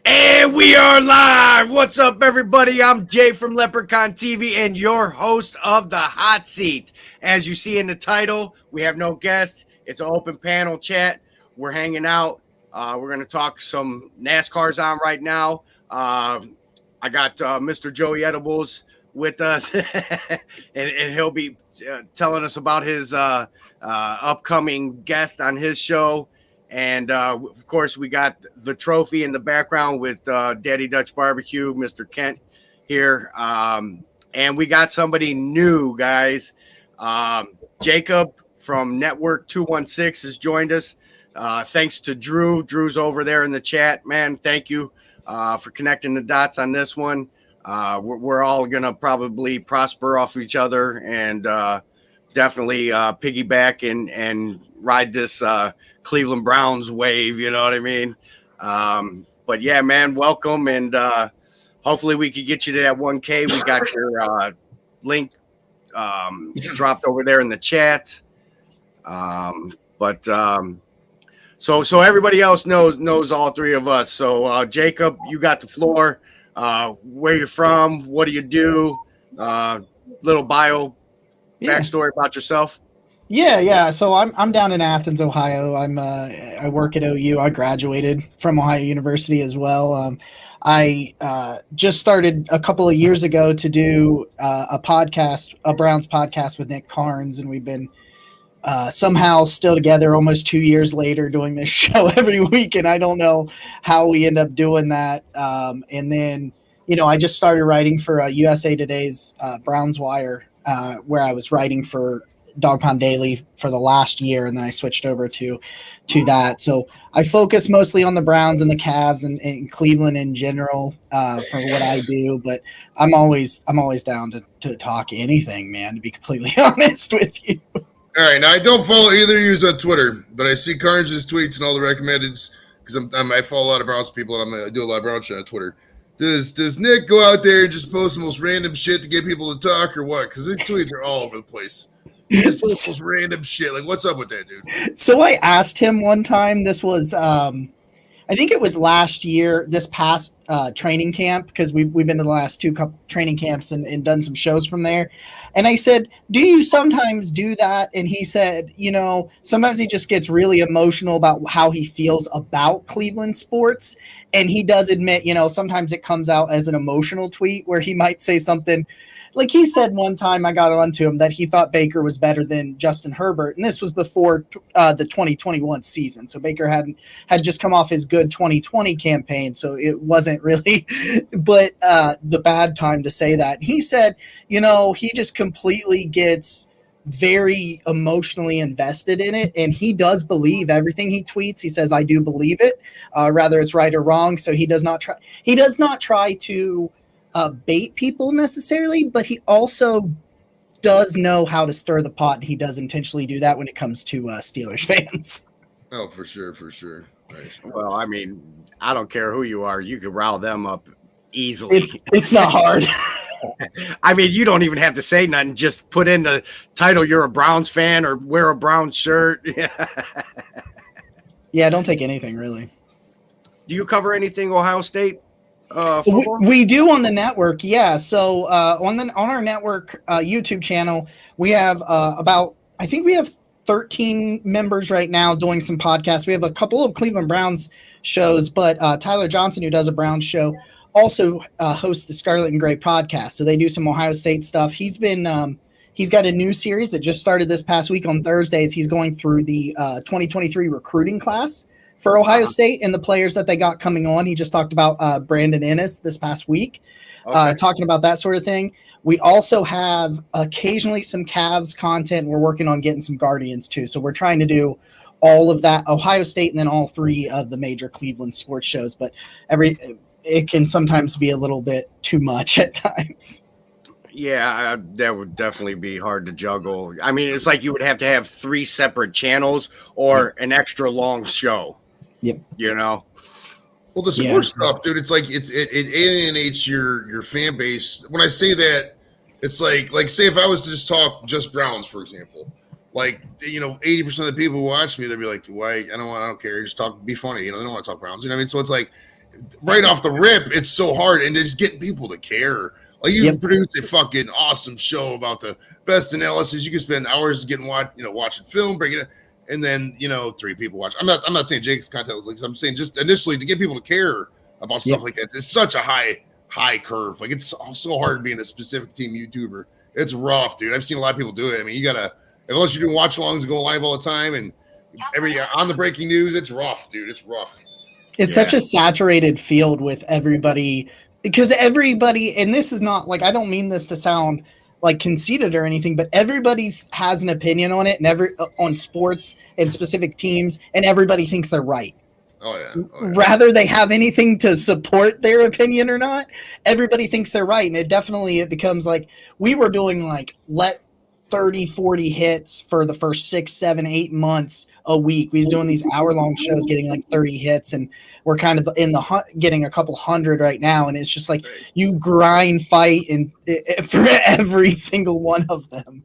And we are live. What's up, everybody? I'm Jay from Leprechaun TV and your host of the Hot Seat. As you see in the title, we have no guests. It's an open panel chat. We're hanging out. We're going to talk some NASCAR's on right now. I got Mr. Joey Edibles with us, and he'll be telling us about his upcoming guest on his show. And, of course, we got the trophy in the background with Daddy Dutch Barbecue, Mr. Kent here. And we got somebody new, guys. Jacob from Network 216 has joined us. Thanks to Drew. Drew's over there in the chat. Man, thank you for connecting the dots on this one. We're all going to probably prosper off each other and definitely piggyback and ride this Cleveland Browns wave, you know what I mean? But yeah, man, welcome. And hopefully we could get you to that 1K. We got your link dropped over there in the chat. So everybody else knows all three of us. So Jacob, you got the floor. Where you're from, what do you do? Little bio backstory about yourself. Yeah. So I'm down in Athens, Ohio. I work at OU. I graduated from Ohio University as well. I just started a couple of years ago to do a podcast, a Browns podcast with Nick Carnes, and we've been somehow still together almost 2 years later doing this show every week, and I don't know how we end up doing that. And then, I just started writing for USA Today's Browns Wire, where I was writing for Dog Pound Daily for the last year, and then I switched over to that. So I focus mostly on the Browns and the Cavs and Cleveland in general for what I do. But I'm always down to talk anything, man. To be completely honest with you. All right, now I don't follow either of you on Twitter, but I see Carnes' tweets and all the recommendeds because I follow a lot of Browns people and I do a lot of Browns shit on Twitter. Does Nick go out there and just post the most random shit to get people to talk or what? Because his tweets are all over the place. He just posts most random shit. Like, what's up with that, dude? So I asked him one time. This was, I think it was last year, this past training camp, because we've been to the last two training camps and done some shows from there. And I said, do you sometimes do that? And he said, sometimes he just gets really emotional about how he feels about Cleveland sports. And he does admit, sometimes it comes out as an emotional tweet where he might say something. Like he said one time, I got onto him that he thought Baker was better than Justin Herbert, and this was before the 2021 season. So Baker had just come off his good 2020 campaign, so it wasn't really, but the bad time to say that. He said, he just completely gets very emotionally invested in it, and he does believe everything he tweets. He says, "I do believe it, whether it's right or wrong." So he does not try to bait people necessarily, but he also does know how to stir the pot, and he does intentionally do that when it comes to Steelers fans. Oh, for sure. Nice. Well, I mean, I don't care who you are. You can rile them up easily. It's not hard. I mean, you don't even have to say nothing. Just put in the title, you're a Browns fan, or wear a Browns shirt. Yeah, don't take anything, really. Do you cover anything Ohio State? We do on the network, yeah. So on our network YouTube channel, we have I think we have 13 members right now doing some podcasts. We have a couple of Cleveland Browns shows, but Tyler Johnson, who does a Browns show, also hosts the Scarlet and Gray podcast. So they do some Ohio State stuff. He's got a new series that just started this past week on Thursdays. He's going through the 2023 recruiting class for Ohio State and the players that they got coming on. He just talked about Brandon Ennis this past week, talking about that sort of thing. We also have occasionally some Cavs content. We're working on getting some Guardians too. So we're trying to do all of that, Ohio State, and then all three of the major Cleveland sports shows. But it can sometimes be a little bit too much at times. Yeah, that would definitely be hard to juggle. I mean, it's like you would have to have 3 separate channels or an extra long show. Yep. Well, the sports stuff, dude, it's like it alienates your fan base. When I say that, it's like say if I was to just talk just Browns, for example, 80% of the people who watch me, they'd be like, "Why? I don't care. Just talk, be funny." They don't want to talk Browns. You know what I mean? So it's like right off the rip, it's so hard, and it's getting people to care. Like you can produce a fucking awesome show about the best analysis. You can spend hours watching film, bringing it, and then 3 people watch. I'm not saying Jake's content was like this. I'm saying just initially to get people to care about stuff like that. It's such a high curve. Like it's so hard being a specific team YouTuber. It's rough, dude. I've seen a lot of people do it. I mean, you gotta, unless you're doing watch alongs and go live all the time and every on the breaking news, it's rough, dude. It's rough. It's such a saturated field with everybody, because everybody, and this is not like, I don't mean this to sound like conceited or anything, but everybody has an opinion on it, and on sports and specific teams, and everybody thinks they're right. Oh yeah. Rather they have anything to support their opinion or not, everybody thinks they're right. And it becomes like, we were doing like 30, 40 hits for the first 6, 7, 8 months a week. We was doing these hour-long shows, getting like 30 hits, and we're kind of getting a couple hundred right now. And it's just like you grind, fight, and for every single one of them.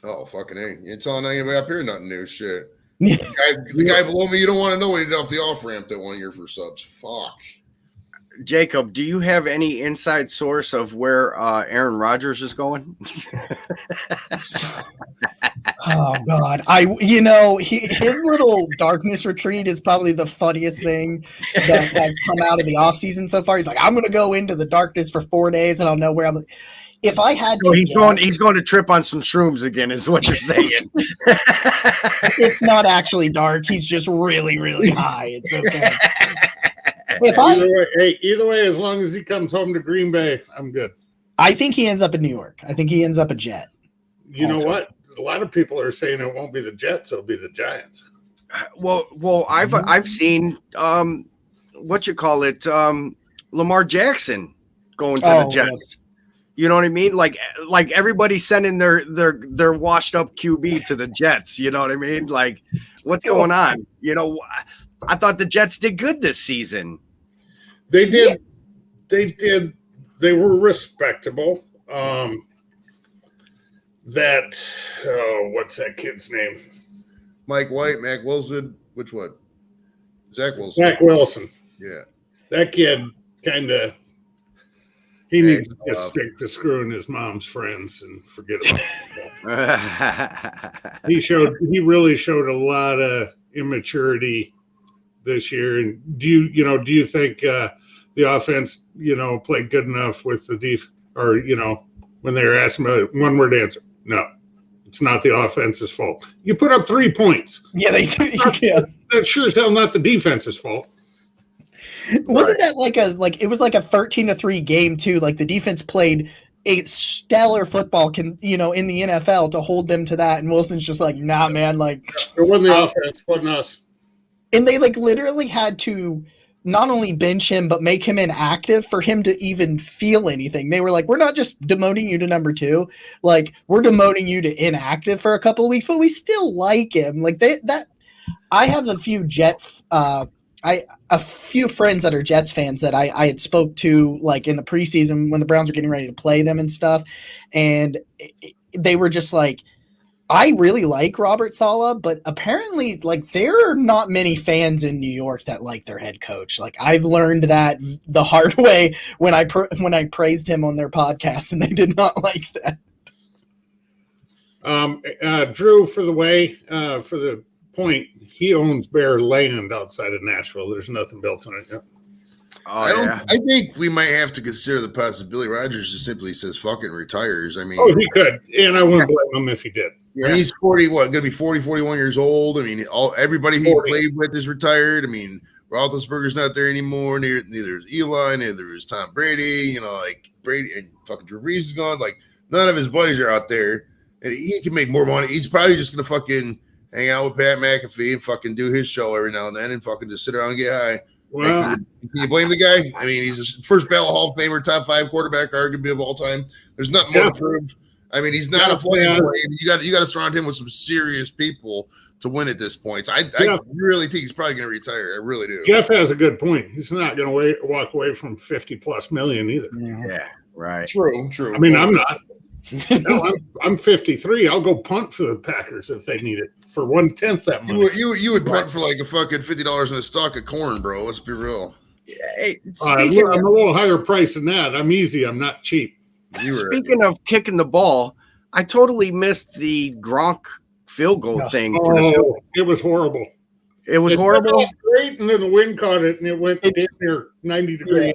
Oh fucking A! You ain't telling anybody up here nothing new shit. The guy below me, you don't want to know what he did off the off ramp that 1 year for subs. Fuck. Jacob, do you have any inside source of where Aaron Rodgers is going? Oh God, his little darkness retreat is probably the funniest thing that has come out of the offseason so far. He's like, I'm going to go into the darkness for 4 days, and I'll know where I'm. If I had to, he's going to trip on some shrooms again, is what you're saying. It's not actually dark. He's just really, really high. It's okay. Either way, as long as he comes home to Green Bay, I'm good. I think he ends up in New York. I think he ends up a Jet. You know what? A lot of people are saying it won't be the Jets; it'll be the Giants. Well, I've seen Lamar Jackson going to the Jets. Yeah. You know what I mean? Like everybody's sending their washed up QB to the Jets. You know what I mean? Like, what's going on? I thought the Jets did good this season. They did. They did. They were respectable. What's that kid's name? Mike White, Mac Wilson. Which one? Zach Wilson. Zach Wilson. Yeah. That kid kind of. He needs to just stick to screwing his mom's friends and forget about it. He really showed a lot of immaturity this year. And do you think the offense, played good enough with the def, or when they were asking about a one-word answer? No, it's not the offense's fault. You put up 3 points. Yeah, they do. That's sure as hell not the defense's fault. Wasn't that it was like a 13-3 game too? Like the defense played a stellar football in the NFL to hold them to that, and Wilson's just like, nah, man, like it wasn't the offense, wasn't us. And they literally had to not only bench him but make him inactive for him to even feel anything. They were like, we're not just demoting you to number 2, like we're demoting you to inactive for a couple of weeks, but we still like him. Like I have a few a few friends that are Jets fans that I had spoke to like in the preseason when the Browns were getting ready to play them and stuff. And they were just like, I really like Robert Saleh, but apparently like there are not many fans in New York that like their head coach. Like I've learned that the hard way when I praised him on their podcast, and they did not like that. Drew, for the point, he owns bare land outside of Nashville. There's nothing built on it yet. I think we might have to consider the possibility Rodgers just simply says fucking retires. I mean, he could, and I wouldn't blame him if he did. Yeah. I mean, he's 40, going to be 40, 41 years old. I mean, everybody he played with is retired. I mean, Roethlisberger's not there anymore. Neither is Eli, neither is Tom Brady. Like Brady and fucking Drew Brees is gone. Like none of his buddies are out there, and he can make more money. He's probably just going to fucking hang out with Pat McAfee and fucking do his show every now and then and fucking just sit around and get high. Well, can you blame the guy? I mean, he's the first ballot Hall of Famer, top 5 quarterback, arguably of all time. There's nothing more to prove. I mean, he's not a player. You got to surround him with some serious people to win at this point. So I really think he's probably going to retire. I really do. Jeff has a good point. He's not going to walk away from $50+ million either. Yeah, right. True. I mean, I'm not. No, I'm 53. I'll go punt for the Packers if they need it for 1/10 that money. You would punt for like a fucking $50 in a stalk of corn, bro. Let's be real. Hey, I'm speaking, a little higher price than that. I'm easy. I'm not cheap. speaking of kicking the ball, I totally missed the Gronk field goal No. thing. For the Oh, it was horrible. it was It horrible. was great, and then the wind caught it, and it went damn near 90 degrees.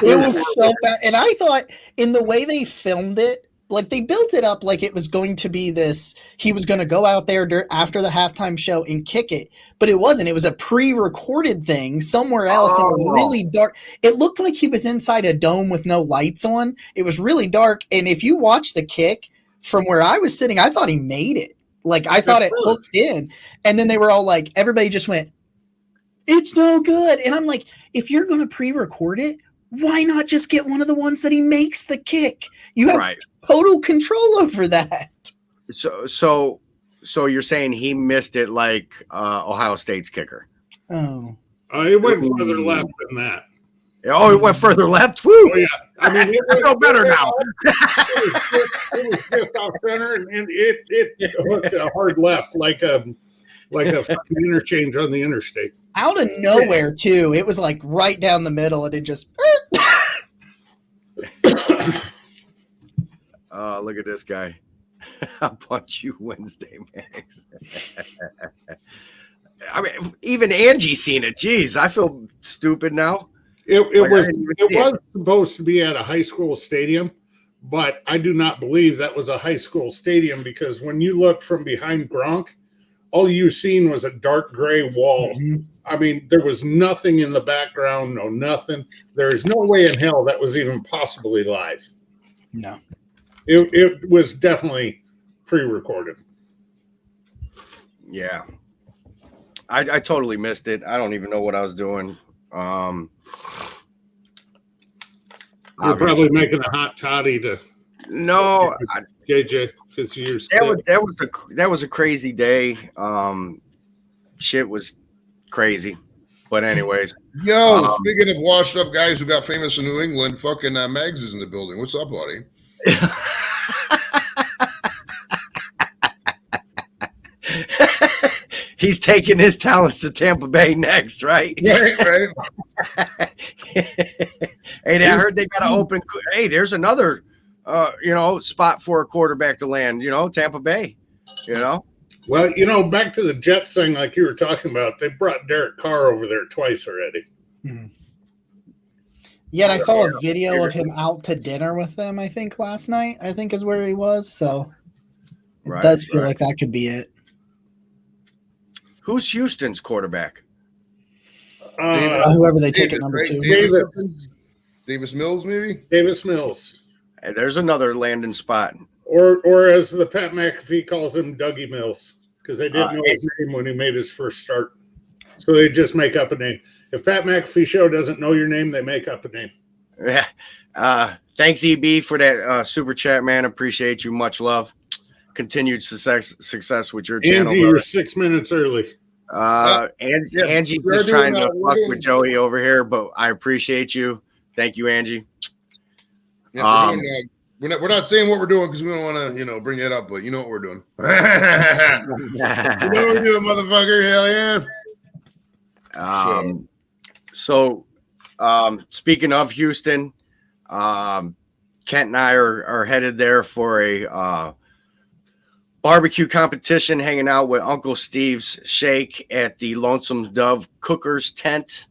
It was so bad. And I thought in the way they filmed it, like they built it up like it was going to be this, he was going to go out there after the halftime show and kick it. But it wasn't. It was a pre-recorded thing somewhere else in a really dark. It looked like he was inside a dome with no lights on. It was really dark. And if you watch the kick from where I was sitting, I thought he made it. Like I thought it hooked in. And then they were all like, everybody just went, it's no good. And I'm like, if you're going to pre-record it, why not just get one of the ones that he makes the kick? You have total control over that. So you're saying he missed it like Ohio State's kicker? Oh, it went further left than that. Oh, it went further left. Woo! Oh yeah, I mean, I feel better now. It was just off center, and it hooked a hard left like a fucking interchange on the interstate. Out of nowhere too. It was like right down the middle, and it just. Look at this guy. I'll punch you Wednesday, Max. I mean, even Angie's seen it. Jeez, I feel stupid now. It was supposed to be at a high school stadium, but I do not believe that was a high school stadium because when you look from behind Gronk, all you seen was a dark gray wall. Mm-hmm. I mean, there was nothing in the background, no nothing. There is no way in hell that was even possibly live. No. It was definitely pre-recorded. Yeah. I totally missed it. I don't even know what I was doing. You're probably making a hot toddy to JJ because you're that was a crazy day. Shit was crazy. But anyways. Speaking of washed up guys who got famous in New England, fucking Mags is in the building. What's up, buddy? He's taking his talents to Tampa Bay next, right? Right. Hey, I heard they got to open. Hey, there's another, spot for a quarterback to land. Tampa Bay. Well, back to the Jets thing, like you were talking about, they brought Derek Carr over there twice already. Mm-hmm. Yeah, and I saw a video of him out to dinner with them, I think, last night, I think is where he was. So it does feel like that could be it. Who's Houston's quarterback? Whoever they take at number 2. Davis Mills, maybe? Davis Mills. Hey, there's another landing spot. Or as the Pat McAfee calls him, Dougie Mills, because they didn't know his name when he made his first start. So they just make up a name. If Pat McAfee show doesn't know your name, they make up a name. Yeah. Thanks, EB, for that super chat, man. Appreciate you. Much love. Continued success with your channel. Angie, you're 6 minutes early. Angie's just trying to fuck with Joey over here, but I appreciate you. Thank you, Angie. Yeah, we're not saying what we're doing because we don't want to, bring it up, but you know what we're doing. You know what we're doing, motherfucker. Hell yeah. So, speaking of Houston, Kent and I are headed there for a barbecue competition, hanging out with Uncle Steve's Shake at the Lonesome Dove Cookers tent.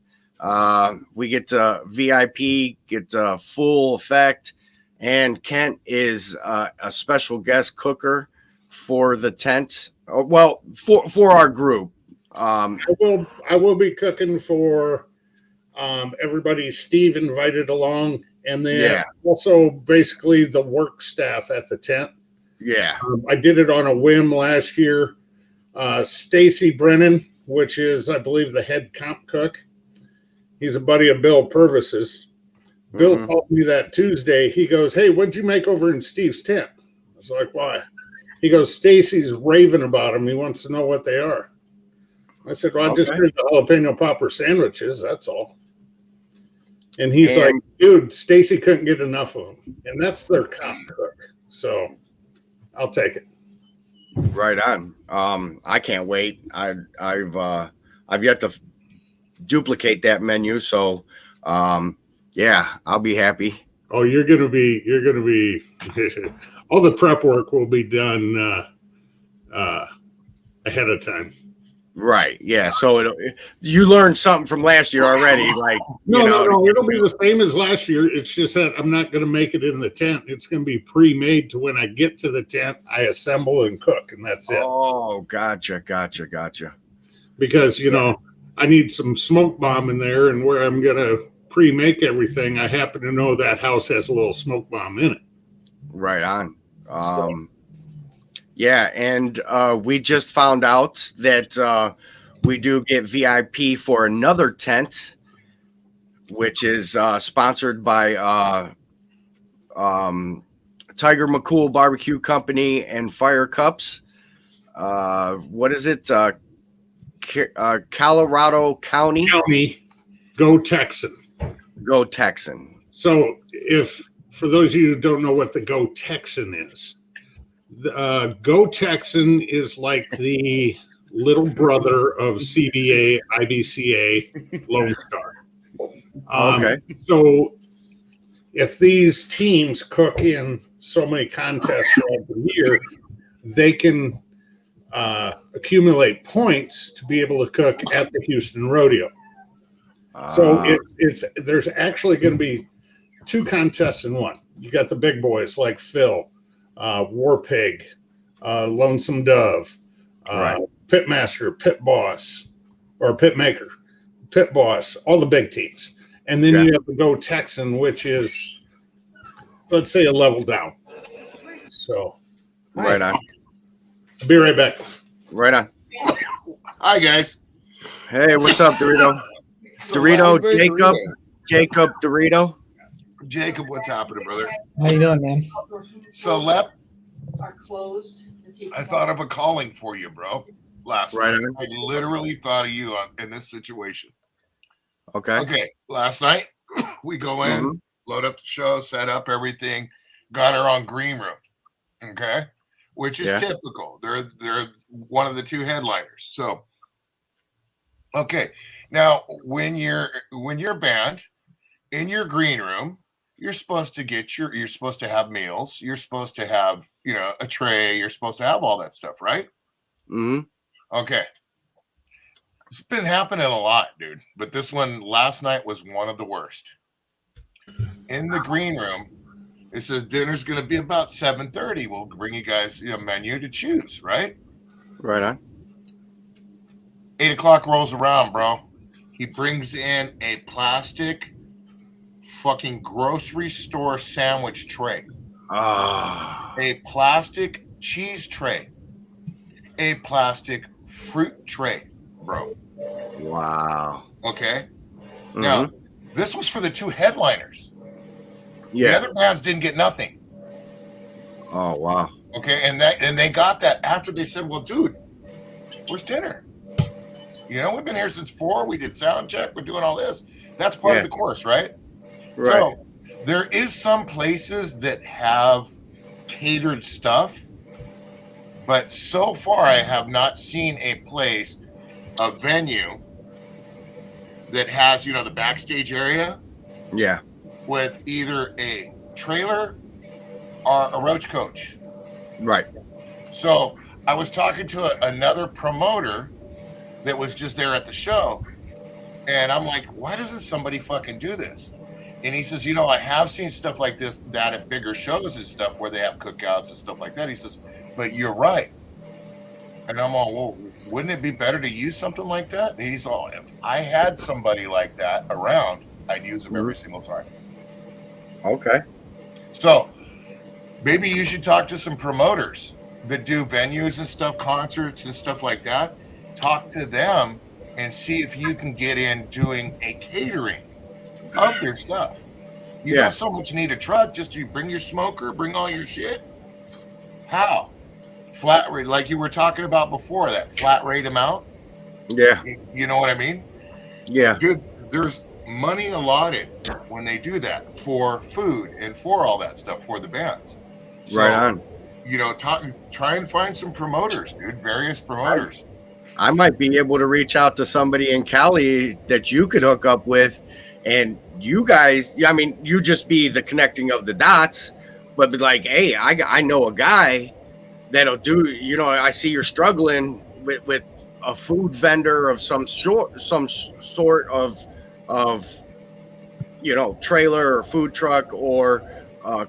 We get VIP, get full effect, and Kent is a special guest cooker for the tent. Well, for our group. I will be cooking for everybody Steve invited along, and then also basically the work staff at the tent. Yeah. I did it on a whim last year. Stacy Brennan, which is, I believe, the head comp cook. He's a buddy of Bill Purvis's. Bill called me that Tuesday. He goes, "Hey, what'd you make over in Steve's tent?" I was like, "Why?" He goes, "Stacy's raving about them. He wants to know what they are." I said, "Well, I just made the jalapeno popper sandwiches. That's all." And he's like, "Dude, Stacy couldn't get enough of them." And that's their comp cook. So I'll take it. Right on. I can't wait. I've yet to duplicate that menu. So, yeah, I'll be happy. Oh, you're gonna be all the prep work will be done ahead of time. Right. Yeah. So you learned something from last year already. Like, No, you know, no, no. It'll be the same as last year. It's just that I'm not going to make it in the tent. It's going to be pre-made to when I get to the tent, I assemble and cook, and that's it. Oh, gotcha. Because, I need some smoke bomb in there, and where I'm going to pre-make everything, I happen to know that house has a little smoke bomb in it. Right on. Yeah, and we just found out that we do get VIP for another tent, which is sponsored by Tiger McCool Barbecue Company and Fire Cups. What is it? Colorado County. Go Texan. Go Texan. So for those of you who don't know what the Go Texan is, Go Texan is like the little brother of CBA, IBCA, Lone Star. Okay. So if these teams cook in so many contests throughout the year, they can accumulate points to be able to cook at the Houston Rodeo. So there's actually going to be 2 contests in one. You got the big boys like Phil, War Pig, Lonesome Dove, right. Pitmaster, Pit Boss, or Pit Maker, Pit Boss, all the big teams. And then you have to Go Texan, which is, let's say, a level down. So, right on. I'll be right back. Right on. Hi, guys. Hey, what's up, Dorito? Jacob Dorito. Jacob, what's happening, brother? How you doing, man? So, Lep, are closed. I thought of a calling for you, bro. Last Right night, on. I literally thought of you in this situation. Okay. Okay, last night we go in, load up the show, set up everything, got her on green room. Okay, which is typical. They're one of the 2 headliners. So, okay, now when you're a band in your green room, you're supposed to you're supposed to have meals. You're supposed to have a tray. You're supposed to have all that stuff, right? Mm-hmm. Okay. It's been happening a lot, dude. But this one last night was one of the worst. In the green room, it says dinner's going to be about 7:30. We'll bring you guys a menu to choose, right? Right on. 8 o'clock rolls around, bro. He brings in a plastic fucking grocery store sandwich tray. A plastic cheese tray. A plastic fruit tray, bro. Wow. Okay. Now, this was for the 2 headliners. Yeah. The other bands didn't get nothing. Oh, wow. Okay, and they got that after they said, "Well, dude, where's dinner? We've been here since 4. We did sound check. We're doing all this. That's part of the course, right?" Right. So there is some places that have catered stuff, but so far I have not seen a venue that has, the backstage area. Yeah. With either a trailer or a roach coach. Right. So I was talking to another promoter that was just there at the show, and I'm like, why doesn't somebody fucking do this? And he says, I have seen stuff like that at bigger shows and stuff where they have cookouts and stuff like that. He says, but you're right. And I'm all, well, wouldn't it be better to use something like that? And he's all, if I had somebody like that around, I'd use them every single time. Okay. So maybe you should talk to some promoters that do venues and stuff, concerts and stuff like that. Talk to them and see if you can get in doing a catering of their stuff. You don't so much need a truck, just you bring your smoker, bring all your shit. How? Flat rate, like you were talking about before, that flat rate amount. Yeah. You know what I mean? Yeah. Dude, there's money allotted when they do that for food and for all that stuff for the bands. So, right on. Try and find some promoters, dude. Various promoters. I might be able to reach out to somebody in Cali that you could hook up with, and you guys. I mean, you just be the connecting of the dots, but be like, hey, I know a guy that'll do. I see you're struggling with a food vendor of some sort of trailer or food truck or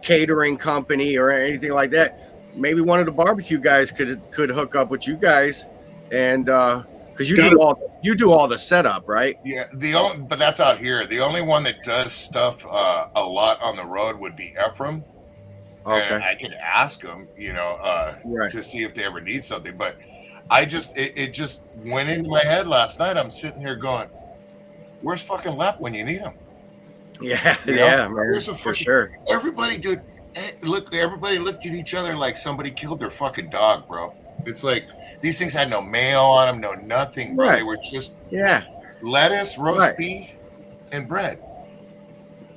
catering company or anything like that. Maybe one of the barbecue guys could hook up with you guys, and because you do all the setup, right? Yeah, but that's out here. The only one that does stuff a lot on the road would be Ephraim. Okay. And I could ask them, Right. to see if they ever need something. But it just went into my head last night. I'm sitting here going, "Where's fucking Lep when you need him?" Yeah, You know? yeah, man, Where's the for fucking- sure. Everybody, dude. Everybody looked at each other like somebody killed their fucking dog, bro. It's like these things had no mayo on them, no nothing, bro. Right. They were just Yeah, lettuce, roast Right. beef, and bread.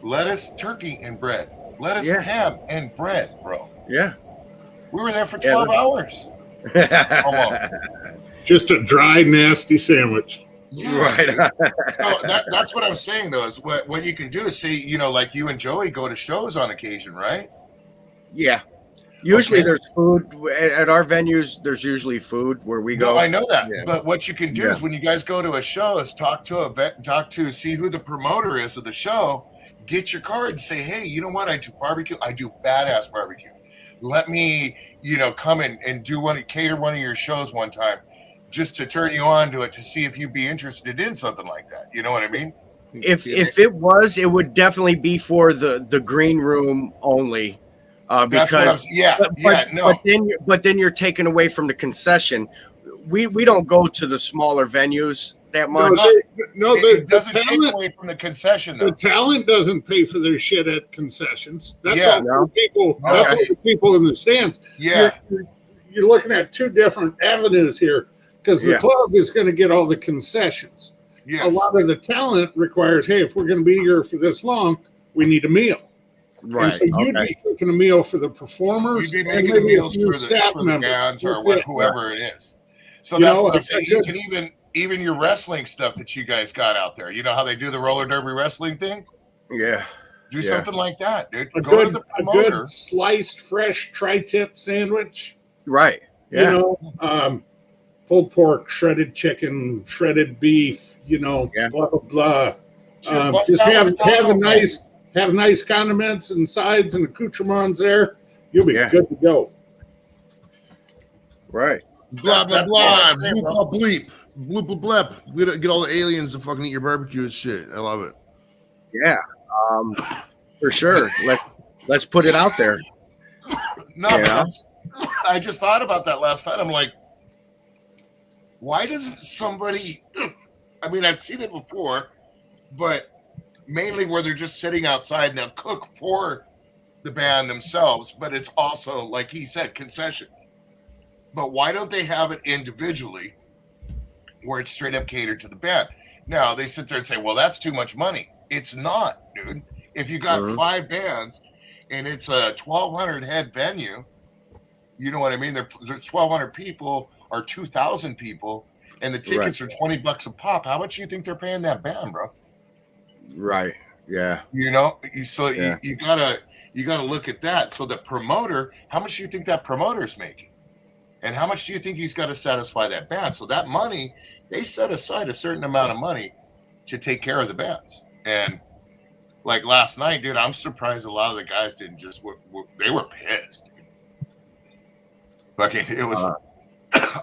Lettuce, turkey, and bread. Lettuce, Yeah. ham, and bread, bro. yeah. We were there for Yeah, 12 hours. Just a dry, nasty sandwich. Yeah, Right. dude. So that's what I'm saying, though, is what you can do is see, like you and Joey go to shows on occasion, right? Yeah. Usually Okay. there's food at our venues. There's usually food where we go. No, I know that. Yeah. But what you can do Yeah. is when you guys go to a show is see who the promoter is of the show, get your card and say, hey, you know what? I do barbecue. I do badass barbecue. Let me, come and cater one of your shows one time just to turn you on to it to see if you'd be interested in something like that. You know what I mean? If it was, it would definitely be for the green room only. That's what Because but then you're taken away from the concession. We don't go to the smaller venues that much. It The doesn't take talent, away from the concession, the though. talent doesn't pay for their shit at concessions. That's Yeah. all the people. No. That's all the people in the stands. Yeah. You're looking at two different avenues here because the Yeah. club is going to get all the concessions. Yes. A lot of the talent requires, hey, if we're going to be here for this long, we need a meal. Right. And so you'd Okay. be cooking a meal for the performers. You'd be and making the maybe a meals few for the bands or That's it. whoever it is. So You that's know, what I'm it's saying. a You good- can even your wrestling stuff that you guys got out there. You know how they do the roller derby wrestling thing? Yeah. Do Yeah. something like that, dude. A Go to good, the a promoter. good sliced, fresh tri-tip sandwich. Right. Yeah. Pulled pork, shredded chicken, shredded beef. Yeah. Blah blah blah. Shit, bust Just out have with a taco man. nice condiments and sides and accoutrements there. You'll be Yeah. good to go. Right. Blah blah That's blah. what I'm saying, Bleep, bro. blah, bleep. Bleep bleep blep. Get all the aliens to fucking eat your barbecue and shit. I love it. Yeah. For sure. Let's put it out there. No, but Yeah. I just thought about that last night. I'm like, why doesn't somebody? I mean, I've seen it before, but mainly where they're just sitting outside and they'll cook for the band themselves. But it's also, like he said, concession. But why don't they have it individually, where it's straight up catered to the band? Now they sit there and say, "Well, that's too much money." It's not, dude. If you got Mhm. 5 bands and it's a 1,200 head venue, you know what I mean? There's 1,200 people or 2,000 people, and the tickets are $20 a pop. How much do you think they're paying that band, bro? Right. Yeah. You know, Yeah. you gotta look at that. So the promoter, how much do you think that promoter's making? And how much do you think he's got to satisfy that band? So that money, they set aside a certain amount of money to take care of the bands. And like last night, dude, I'm surprised a lot of the guys didn't just, they were pissed. Fucking, it was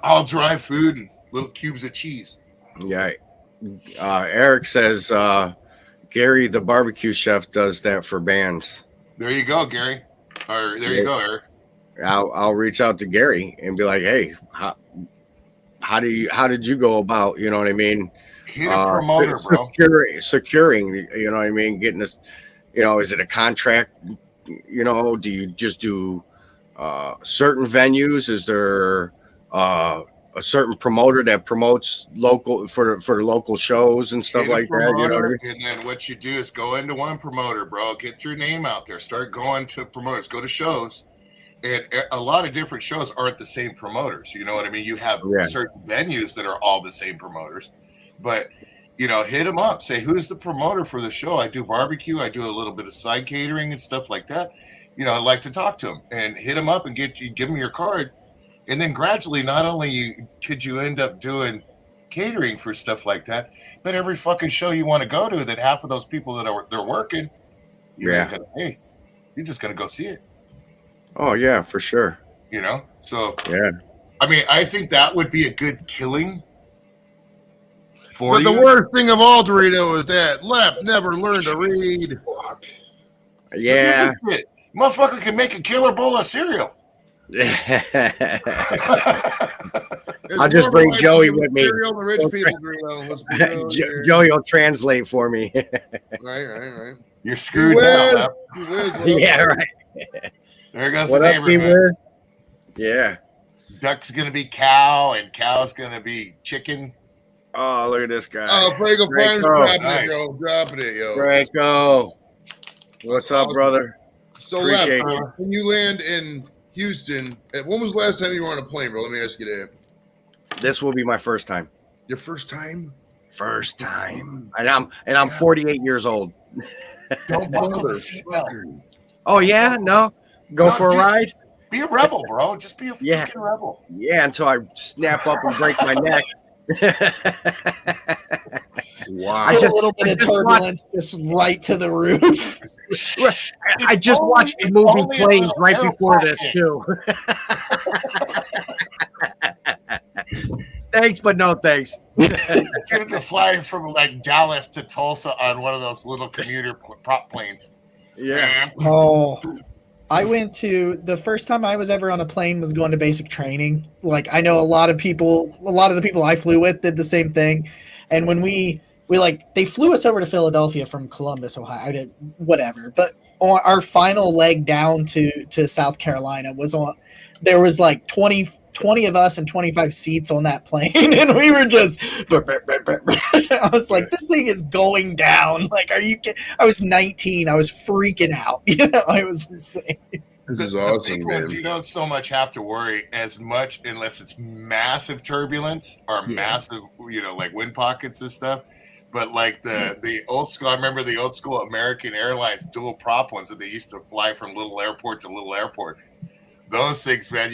all dry food and little cubes of cheese. Yeah. Eric says Gary, the barbecue chef, does that for bands. There you go, Gary. Or there you go, Eric. I'll reach out to Gary and be like, hey, how did you go about, you know what I mean? Hit a promoter, bro. Securing, you know what I mean? Getting this, is it a contract? Do you just do certain venues? Is there a certain promoter that promotes local for the local shows and stuff Hit a like that? You know what I promoter, mean? and then what you do is go into one promoter, bro. Get your name out there. Start going to promoters. Go to shows And a lot of different shows aren't the same promoters. You know what I mean? You have certain venues that are all the same promoters, but hit them up. Say, who's the promoter for the show? I do barbecue. I do a little bit of side catering and stuff like that. I'd like to talk to them and hit them up and give them your card. And then gradually, not only could you end up doing catering for stuff like that, but every fucking show you want to go to that half of those people they're working, you're just going to go see it. Oh yeah, for sure. So yeah. I mean, I think that would be a good killing for But you. the worst thing of all, Dorito, is that Lep never learned to read. Fuck. Yeah. Motherfucker can make a killer bowl of cereal. I'll just bring Joey with me. The rich people, Dorito. Joey will translate for me. Right. You're screwed now. Yeah, right. There goes the neighborhood. Yeah. Duck's gonna be cow, and cow's gonna be chicken. Oh, look at this guy. Oh, Franco Prime's dropping it, bro. Dropping it, yo. Franco. What's up, brother? So, Lep, when you land in Houston, when was the last time you were on a plane, bro? Let me ask you that. This will be my first time. Your first time? First time. And I'm 48 years old. Don't buckle the seatbelt. Oh yeah? No? Go for a ride? Be a rebel, bro. Just be a fucking rebel. Yeah, until I snap up and break my neck. Wow. I just, a little bit of turbulence just right to the roof. I just watched the movie Planes right before this, too. Thanks, but no thanks. Getting to fly from like Dallas to Tulsa on one of those little commuter prop planes. Yeah. Oh, I went to the first time I was ever on a plane was going to basic training. Like I know a lot of the people I flew with did the same thing. And when we they flew us over to Philadelphia from Columbus, Ohio. I did whatever. But on our final leg down to South Carolina there was like 20 of us and 25 seats on that plane. And we were just, I was like, this thing is going down. Like, are you kidding? I was 19. I was freaking out. I was insane. This is awesome, man. You don't so much have to worry as much unless it's massive turbulence or massive, like wind pockets and stuff. But like the old school, I remember the old school American Airlines dual prop ones that they used to fly from little airport to little airport. Those things, man,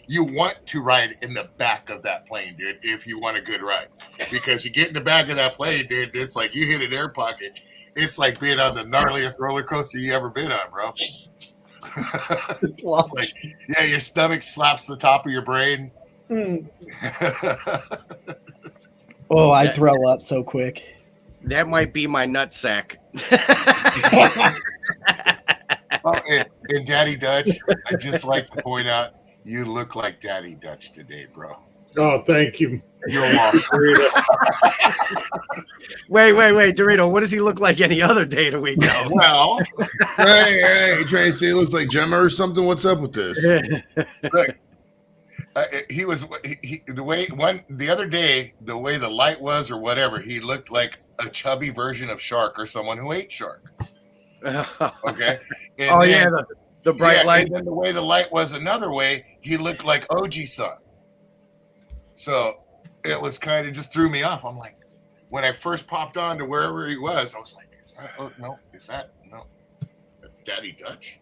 you want to ride in the back of that plane, dude, if you want a good ride. Because you get in the back of that plane, dude, it's like you hit an air pocket. It's like being on the gnarliest roller coaster you ever been on, bro. It's like, your stomach slaps the top of your brain. Oh, I'd throw up so quick. That might be my nutsack. Oh, and Daddy Dutch, I'd just like to point out, you look like Daddy Dutch today, bro. Oh, thank you. You're welcome. Wait, Dorito, what does he look like any other day of the week, though? Well. Hey, you trying to say he looks like Gemma or something? What's up with this? Look, the other day, the way the light was or whatever, he looked like a chubby version of Shark or someone who ate shark. Okay. And the bright light. And then the way the light was another way, he looked like OG-san. So it was kind of just threw me off. I'm like, when I first popped on to wherever he was, I was like, that's Daddy Dutch.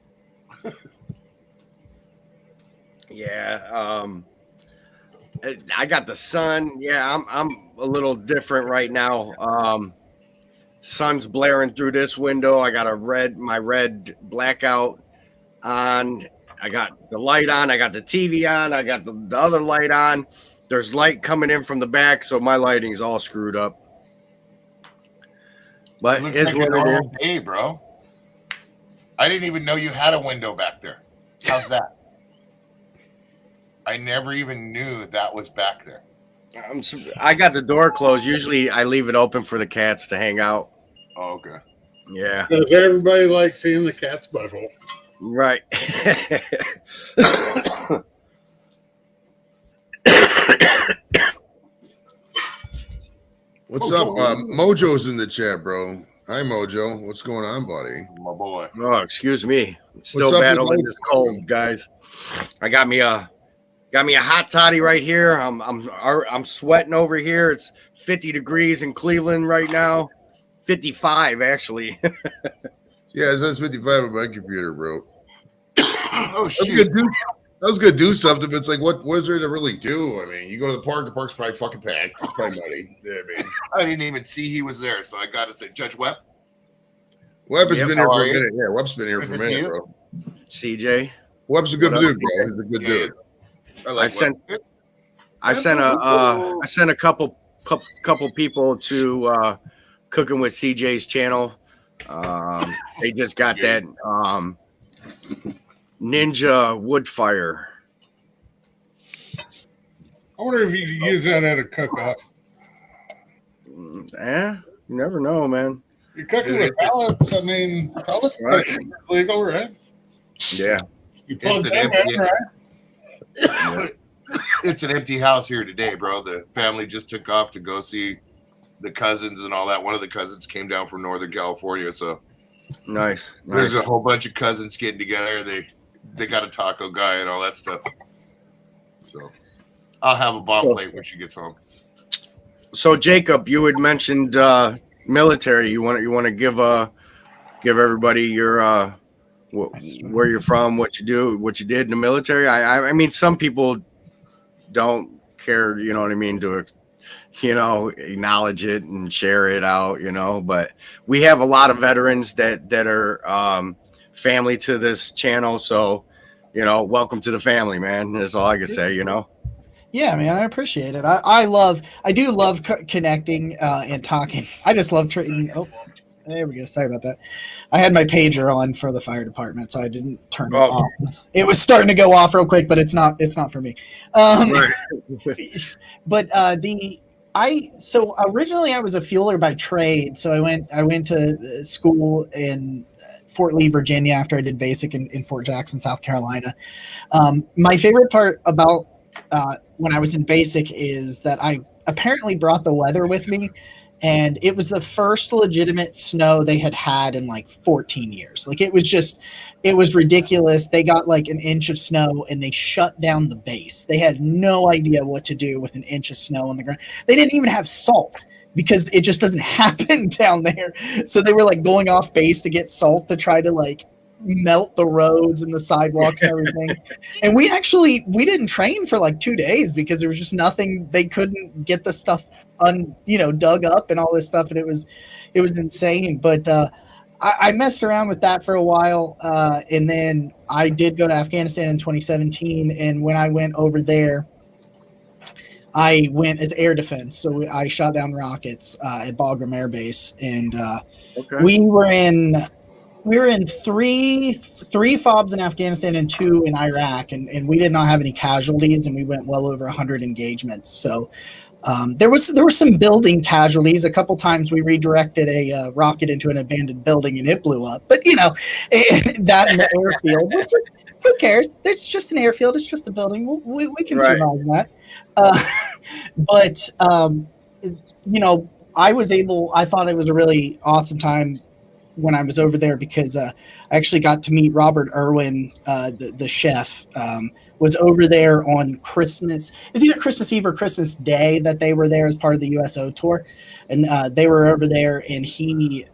Yeah. I got the sun. Yeah, I'm a little different right now. Sun's blaring through this window. I got my red blackout on. I got the light on. I got the TV on. I got the other light on. There's light coming in from the back, so my lighting's all screwed up. But it looks like a normal day, bro. I didn't even know you had a window back there. How's that? I never even knew that was back there. I got the door closed. Usually I leave it open for the cats to hang out. Oh, okay. Yeah. Does everybody like seeing the cat's butthole? Right. What's up? Mojo's in the chat, bro. Hi, Mojo. What's going on, buddy? My boy. Oh, excuse me. Still What's up, battling everybody? this cold, guys. I got me a hot toddy right here. I'm sweating over here. It's 50 degrees in Cleveland right now. 55 actually. Yeah, it says 55 on my computer, bro. Oh I was shit! gonna do something, but it's like, what is there to really do? I mean, you go to the park's probably fucking packed. It's probably muddy. Yeah, I mean, I didn't even see he was there, so I got to say, Judge Webb. Webb has Yep. been here How for are a you? minute. Yeah, Webb's been here for a Good to see minute, you. bro. CJ. Webb's a good What up, dude, bro. He's a good dude. I like sent- Webb. I sent a couple people to Cooking with CJ's channel. They just got that Ninja wood fire. I wonder if you could use that at a cook-off. Yeah, you never know, man. You're cooking with pellets. I mean, pellets are Right. legal, right? Yeah. You plug It's them an in, right? It's an empty house here today, bro. The family just took off to go see the cousins and all that. One of the cousins came down from Northern California, so Nice. there's a whole bunch of cousins getting together. They got a taco guy and all that stuff. So I'll have a bomb plate when she gets home. So Jacob, you had mentioned military. You want to give everybody your where you're from, what you do, what you did in the military. I mean, some people don't care, you know what I mean, to acknowledge it and share it out, but we have a lot of veterans that are family to this channel, so welcome to the family, man. That's all I can say. Yeah, man, I appreciate it. I do love connecting and talking. I just love trading. Oh, there we go. Sorry about that. I had my pager on for the fire department, so I didn't turn it off. It was starting to go off real quick, but it's not for me. But so originally I was a fueler by trade. So I went to school in Fort Lee, Virginia, after I did basic in Fort Jackson, South Carolina. My favorite part about when I was in basic is that I apparently brought the weather with me, and it was the first legitimate snow they had in like 14 years. Like it was ridiculous. They got like an inch of snow and they shut down the base. They had no idea what to do with an inch of snow on the ground. They didn't even have salt because it just doesn't happen down there. So they were like going off base to get salt to try to like melt the roads and the sidewalks and everything. And we didn't train for like 2 days because there was just nothing. They couldn't get the stuff dug up and all this stuff, and it was insane. But I messed around with that for a while, and then I did go to Afghanistan in 2017. And when I went over there, I went as air defense. So I shot down rockets at Bagram Air Base, and we were in three FOBs in Afghanistan and 2 in Iraq, and we did not have any casualties, and we went well over 100 engagements. So there were some building casualties. A couple times we redirected a rocket into an abandoned building and it blew up. But that in the airfield, who cares? It's just an airfield. It's just a building. We can survive that. But I thought it was a really awesome time when I was over there because I actually got to meet Robert Irwin, the chef. Was over there on Christmas. It was either Christmas Eve or Christmas Day that they were there as part of the USO tour. And they were over there, and it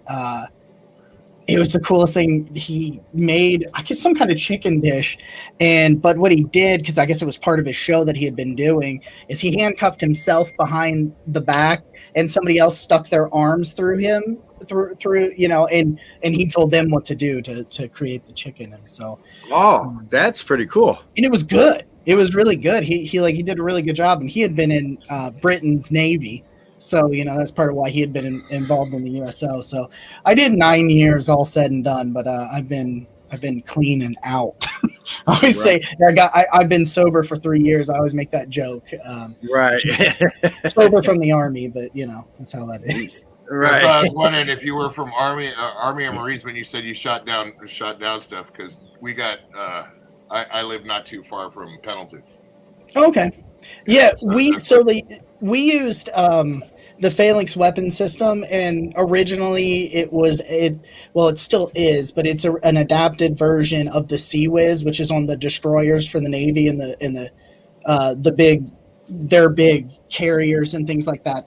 was the coolest thing. He made, I guess, some kind of chicken dish. But what he did, because I guess it was part of his show that he had been doing, is he handcuffed himself behind the back, and somebody else stuck their arms through him, and he told them what to do to create the chicken. And so, that's pretty cool. And it was good. It was really good. He did a really good job, and he had been in Britain's Navy. So, that's part of why he had been involved in the USO. So I did 9 years all said and done, but I've been clean and out. I always say I've been sober for 3 years. I always make that joke. Right. Sober from the Army, but that's how that is. Right. So I was wondering if you were from Army or Marines when you said you shot down stuff, because we got I live not too far from Pendleton. Okay. Yeah, we used the Phalanx weapon system, and originally it still is, but it's an adapted version of the Sea Whiz, which is on the destroyers for the Navy and the big their big carriers and things like that.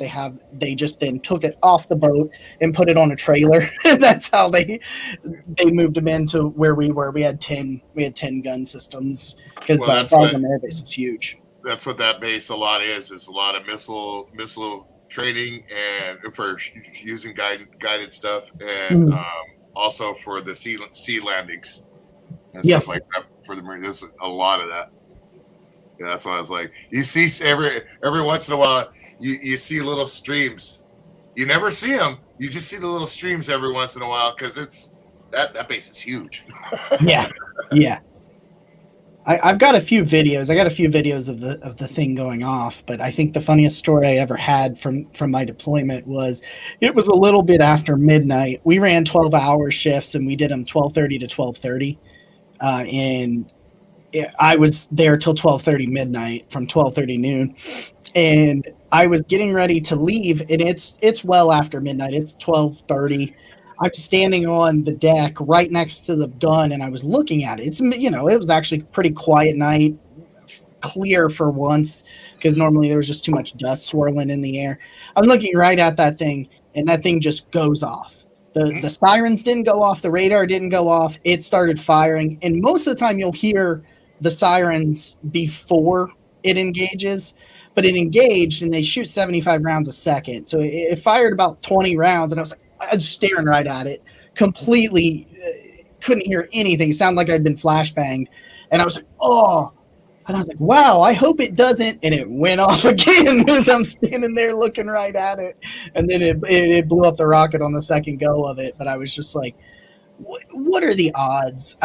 They just then took it off the boat and put it on a trailer. That's how they moved them into where we were. We had 10 gun systems because Well, the Air Base was huge. That's what that base a lot is a lot of missile training and for using guided stuff, and also for the sea landings and stuff like that for the Marine. There's a lot of that. Yeah, that's why I was like, you see every once in a while you see little streams. You never see them. You just see the little streams every once in a while because it's that base is huge. Yeah. I've got a few videos. I got a few videos of the thing going off, but I think the funniest story I ever had from my deployment was it was a little bit after midnight. We ran 12-hour shifts and we did them 12:30 to 12:30, and I was there till 12:30 midnight from 12:30 noon, and I was getting ready to leave, and it's well after midnight. It's 12:30. I'm standing on the deck right next to the gun, and I was looking at it. It was actually a pretty quiet night, clear for once, because normally there was just too much dust swirling in the air. I'm looking right at that thing, and that thing just goes off. The sirens didn't go off. The radar didn't go off. It started firing, and most of the time you'll hear the sirens before it engages, but it engaged, and they shoot 75 rounds a second. So it fired about 20 rounds, and I was like, I was staring right at it, completely couldn't hear anything. It sounded like I'd been flashbanged. And I was like, oh. And I was like, wow, I hope it doesn't. And it went off again as I'm standing there looking right at it. And then it blew up the rocket on the second go of it. But I was just like, what are the odds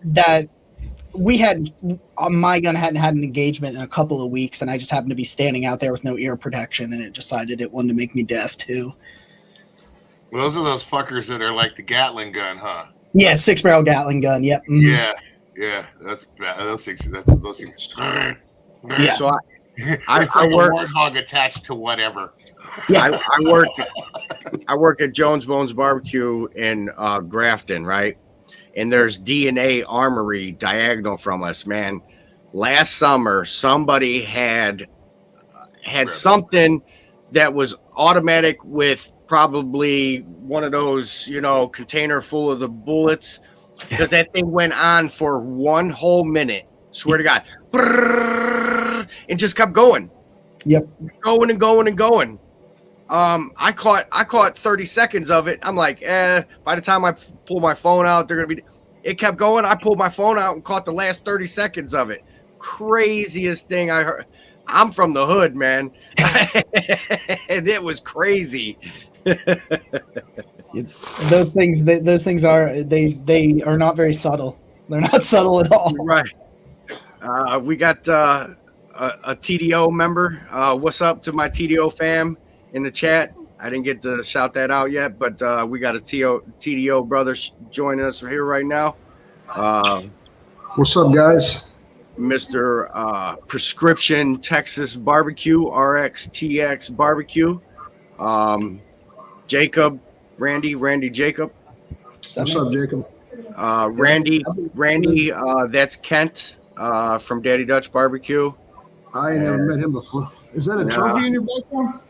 that we had my gun hadn't had an engagement in a couple of weeks, and I just happened to be standing out there with no ear protection, and it decided it wanted to make me deaf too. Well, those are those fuckers that are like the Gatling gun, huh? Yeah, 6-barrel Gatling gun. Yep. Yeah, that's bad. Those things. Yeah. So it's like a warthog attached to whatever. Yeah. I work at Jones Bones Barbecue in Grafton, right? And there's DNA Armory diagonal from us, man. Last summer, somebody had something that was automatic with probably one of those, container full of the bullets, because that thing went on for one whole minute. Swear to God. It just kept going. Yep. Going and going and going. I caught 30 seconds of it. I'm like, by the time I pull my phone out, it kept going. I pulled my phone out and caught the last 30 seconds of it. Craziest thing I heard. I'm from the hood, man. And it was crazy. Those things are not very subtle. They're not subtle at all. Right. We got a TDO member. What's up to my TDO fam in the chat? I didn't get to shout that out yet, but we got a TDO brother joining us here right now. What's up, guys? Mr. Prescription Texas Barbecue, RXTX Barbecue. Jacob, Randy Jacob. What's up, Jacob? Randy, that's Kent from Daddy Dutch Barbecue. I ain't never met him before. Is that a trophy in your background?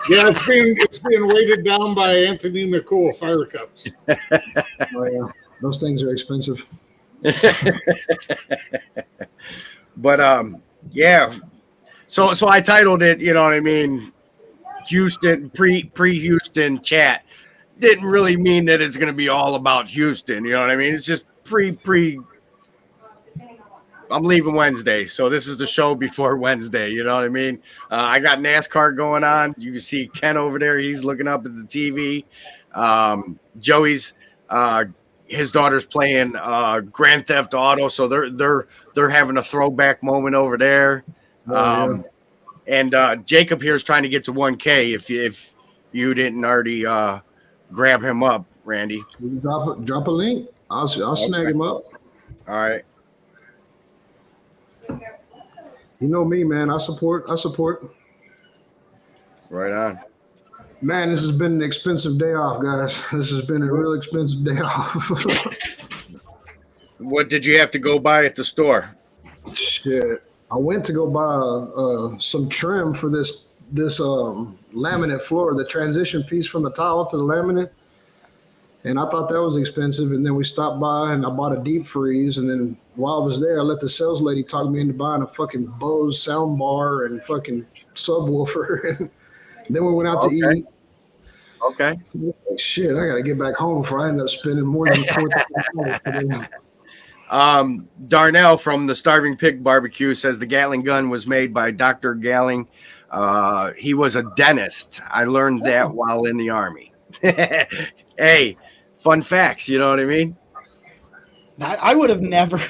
Yeah, it's being weighted down by Anthony Nicole fire cups. Oh, yeah. Those things are expensive. But yeah. So I titled it, you know what I mean, Houston pre-Houston chat. Didn't really mean that it's going to be all about Houston, you know what I mean? It's just pre I'm leaving Wednesday, so this is the show before Wednesday, you know what I mean? I got NASCAR going on. You can see Ken over there. He's looking up at the TV. Joey's his daughter's playing Grand Theft Auto, so they're having a throwback moment over there. And Jacob here is trying to get to 1K. If you didn't already grab him up, Randy, drop a link. I'll snag him up. All right. You know me, man. I support. Right on. Man, this has been an expensive day off, guys. This has been a real expensive day off. What did you have to go buy at the store? Shit. I went to go buy some trim for this laminate floor, the transition piece from the tile to the laminate. And I thought that was expensive. And then we stopped by and I bought a deep freeze. And then while I was there, I let the sales lady talk me into buying a fucking Bose sound bar and fucking subwoofer. And then we went out to eat. Okay. Like, shit, I got to get back home before I end up spending more than $4,000. Darnell from the Starving Pig Barbecue says the Gatling gun was made by Dr. Gatling. He was a dentist. I learned that while in the Army. Hey, fun facts. You know what I mean? I would have never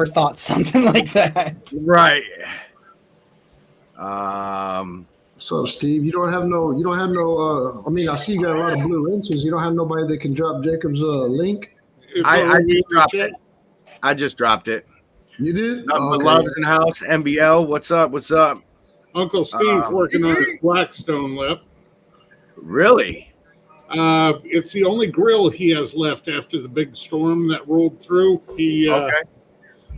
thought something like that. Right. So, Steve, you don't have no. I mean, I see you got a lot of blue wrenches. You don't have nobody that can drop Jacob's link. I just dropped it. You did? Nothing but love's in the house. MBL, what's up? What's up? Uncle Steve's working on his Blackstone lip. Really? It's the only grill he has left after the big storm that rolled through. He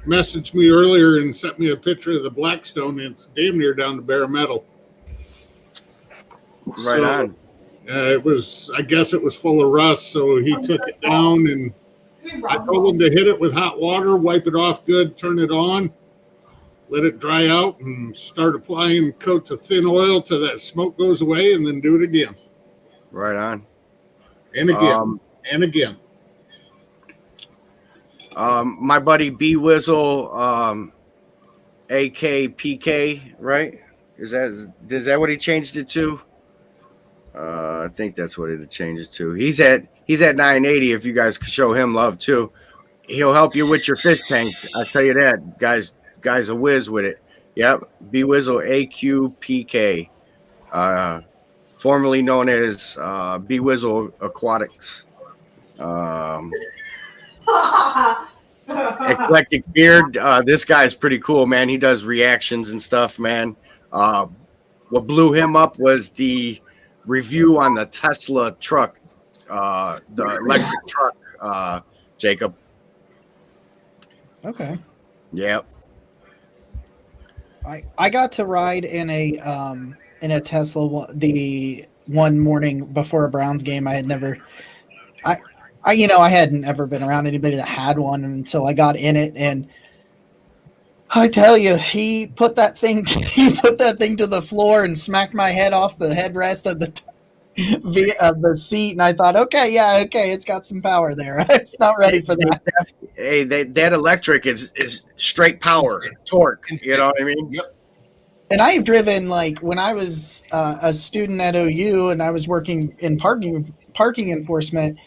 messaged me earlier and sent me a picture of the Blackstone. And it's damn near down to bare metal. Right on. I guess it was full of rust, so he took it down, and I told him to hit it with hot water, wipe it off good, turn it on, let it dry out, and start applying coats of thin oil till that smoke goes away, and then do it again. Right on. And again. And again. My buddy B Wizzle, AKPK, right? Is that what he changed it to? I think that's what it changed it to. He's at 980. If you guys could show him love too, he'll help you with your fish tank. I'll tell you that, guys a whiz with it. Yep, B Wizzle AQPK, formerly known as B Wizzle Aquatics. Eclectic Beard. This guy's pretty cool, man. He does reactions and stuff, man. What blew him up was the review on the Tesla truck, the electric truck, Jacob. Okay. Yep. I got to ride in a Tesla the one morning before a Browns game. I hadn't ever been around anybody that had one until I got in it, and I tell you, he put that thing to the floor and smacked my head off the headrest of the seat, and I thought, okay, it's got some power there. I was not ready for that. Hey, that electric is straight power, torque. You know what I mean? Yep. And I have driven, like, when I was a student at OU and I was working in parking enforcement.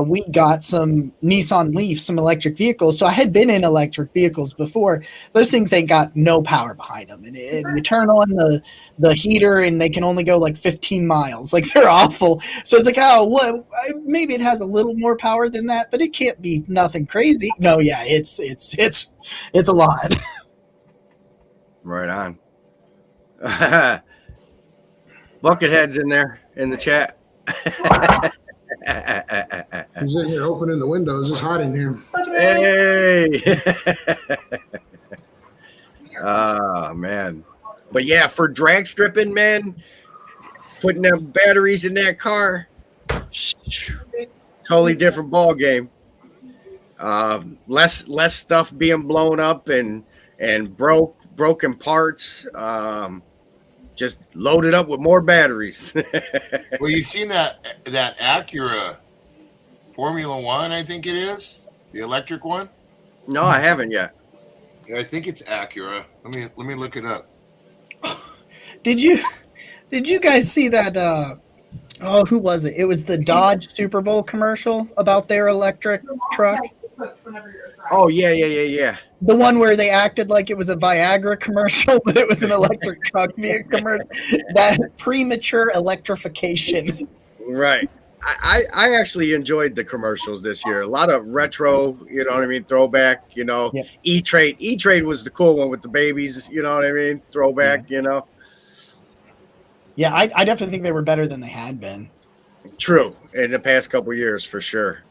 We got some Nissan Leaf, some electric vehicles. So I had been in electric vehicles before. Those things ain't got no power behind them. And you turn on the heater and they can only go like 15 miles. Like, they're awful. So it's like, oh, what? Maybe it has a little more power than that, but it can't be nothing crazy. No, yeah, it's a lot. Right on. Buckethead's in there in the chat. He's in here opening the windows. It's hot in here. Hey. Oh, man. But yeah, for drag stripping, man, putting them batteries in that car, totally different ball game. Less stuff being blown up and broken parts. Just load it up with more batteries. Well, you seen that Acura Formula One, I think it is, the electric one. No, I haven't yet. Yeah, I think it's Acura. Let me look it up. Did you guys see that? Who was it? It was the Dodge Super Bowl commercial about their electric truck. Oh yeah. The one where they acted like it was a Viagra commercial, but it was an electric truck commercial. That premature electrification. Right. I actually enjoyed the commercials this year. A lot of retro, you know what I mean, throwback, you know. Yep. E-Trade. E-Trade was the cool one with the babies, you know what I mean? Throwback, you know. Yeah, I definitely think they were better than they had been. True, in the past couple years for sure.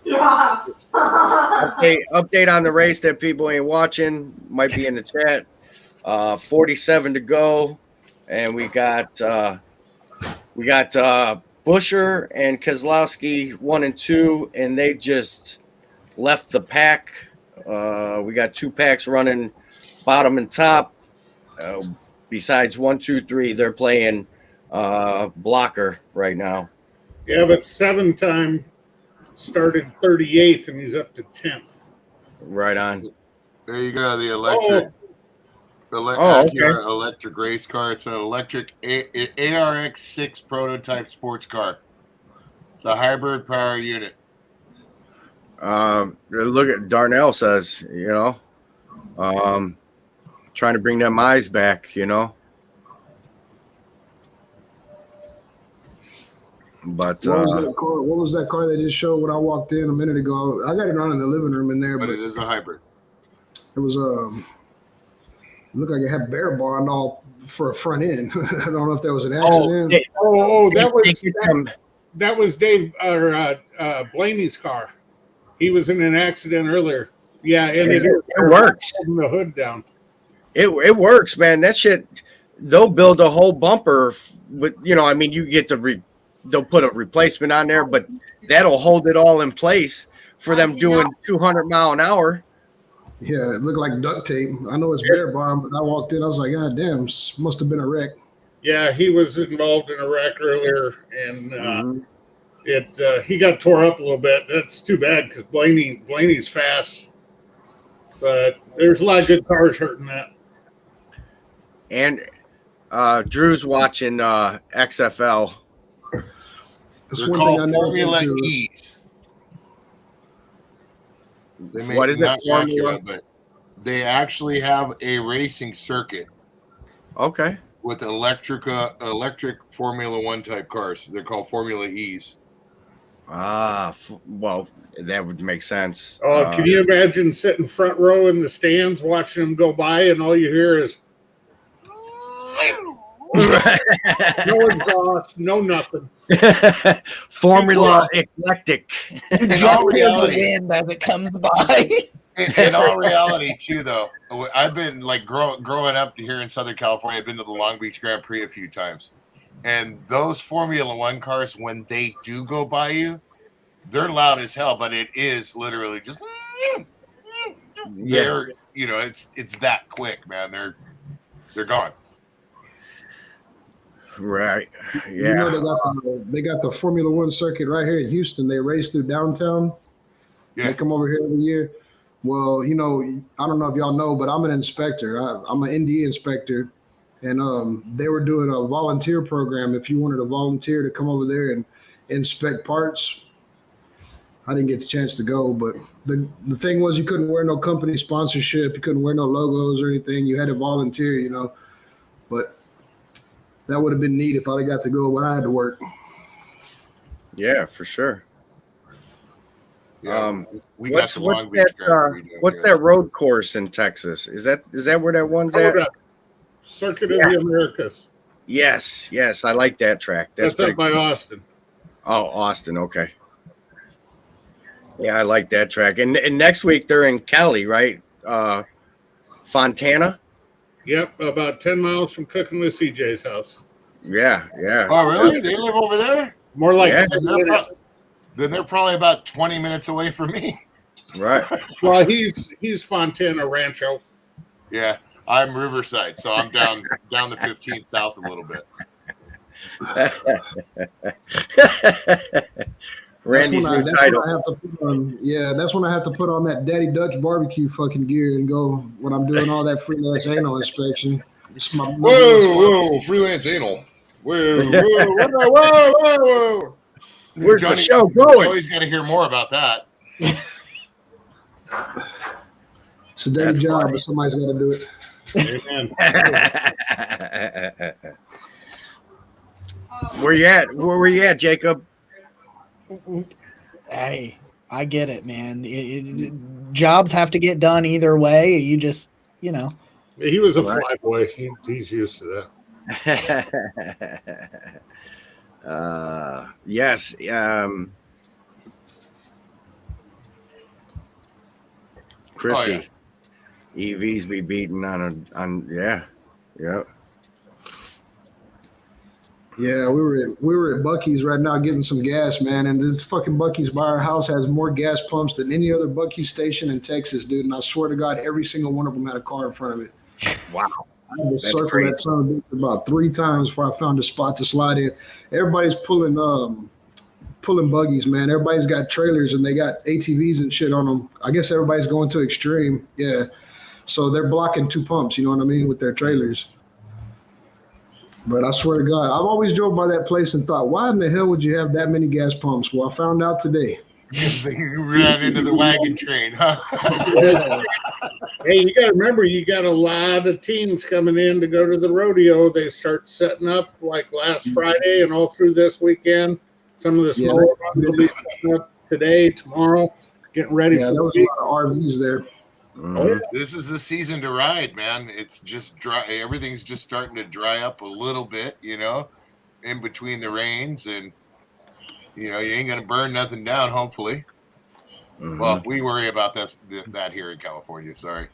Update on the race that people ain't watching might be in the chat. 47 to go, and we got Busher and Kozlowski 1 and 2, and they just left the pack. We got 2 packs running bottom and top. Besides 1, 2, 3, they're playing blocker right now. Yeah, but 7-time started 38th and he's up to 10th. Right on. There you go, the electric. Acura electric race car. It's an electric ARX6 prototype sports car. It's a hybrid power unit. Look at Darnell says, trying to bring them eyes back, But what was that car? What was that car they just showed when I walked in a minute ago? I got it on in the living room in there, but it is a hybrid. It was looked like it had bear bond all for a front end. I don't know if that was an accident. That was Dave or Blaney's car. He was in an accident earlier. Yeah, and it works. Holding the hood down. It works, man. That shit. They'll build a whole bumper with, you get they'll put a replacement on there, but that'll hold it all in place for them doing 200 mile an hour. Yeah, it looked like duct tape. I know it's bear bond, but I walked in, I was like, God damn, must have been a wreck. Yeah, he was involved in a wreck earlier, and he got tore up a little bit. That's too bad because Blaney's fast, but there's a lot of good cars hurting that. And Drew's watching XFL. That's They're one called thing I Formula never E's. They make What is it? not Formula? Acura, but they actually have a racing circuit. Okay. With electric Formula One type cars. They're called Formula E's. Well, that would make sense. Can you imagine sitting front row in the stands watching them go by, and all you hear is no exhaust, no nothing. Formula eclectic. You just feel the wind as it comes by. In all reality, too, though, I've been like growing up here in Southern California. I've been to the Long Beach Grand Prix a few times, and those Formula One cars, when they do go by you, they're loud as hell. But it is literally just it's that quick, man. They're gone. Right. Yeah. You know, they got the Formula One circuit right here in Houston. They race through downtown. Yeah. They come over here every year. Well, I don't know if y'all know, but I'm an inspector. I'm an ND inspector, and they were doing a volunteer program. If you wanted to volunteer to come over there and inspect parts, I didn't get the chance to go. But the thing was, you couldn't wear no company sponsorship. You couldn't wear no logos or anything. You had to volunteer, But that would have been neat if I'd have got to go, but I had to work. Yeah, for sure. Yeah, what's that road course in Texas? Is that where that one's at? Circuit of the Americas. Yes, I like that track. That's up by Austin. Oh, Austin, okay. Yeah, I like that track. And next week they're in Cali, right? Fontana. Yep, about 10 miles from cooking with CJ's house. Yeah. Oh, really? They live over there? More like then they're probably about 20 minutes away from me. Right. Well, he's Fontana Rancho. Yeah, I'm Riverside, so I'm down the 15th south a little bit. Randy's new title. That's when I have to put on that Daddy Dutch barbecue fucking gear and go when I'm doing all that freelance anal inspection. Whoa, freelance anal. Whoa. Where's the show going? Joey's got to hear more about that. It's a dirty job, but somebody's got to do it. Amen. Where were you at, Jacob? Hey, I get it, man. Jobs have to get done either way. You just, He was a fly boy. He's used to Yes. Christy. EVs be beating on yeah. Yep. Yeah, we were at Bucky's right now getting some gas, man, and this fucking Bucky's by our house has more gas pumps than any other Bucky's station in Texas, dude. And I swear to God, every single one of them had a car in front of it. Wow. I had to That's circle crazy. that son of a bitch about 3 times before I found a spot to slide in. Everybody's pulling buggies, man. Everybody's got trailers and they got ATVs and shit on them. I guess everybody's going to extreme, yeah. So they're blocking 2 pumps, you know what I mean, with their trailers. But I swear to God, I've always drove by that place and thought, why in the hell would you have that many gas pumps? Well, I found out today. You ran into the wagon train, huh? Hey, you got to remember, you got a lot of teams coming in to go to the rodeo. They start setting up like last Friday and all through this weekend. Some of the smaller ones will be setting up today, tomorrow, getting ready Yeah, for there the was week. a lot of RVs there. Oh, yeah. This is the season to ride, man. It's just dry. Everything's just starting to dry up a little bit, you know, in between the rains, and you know, you ain't gonna burn nothing down. Hopefully. Well, we worry about that here in California. Sorry.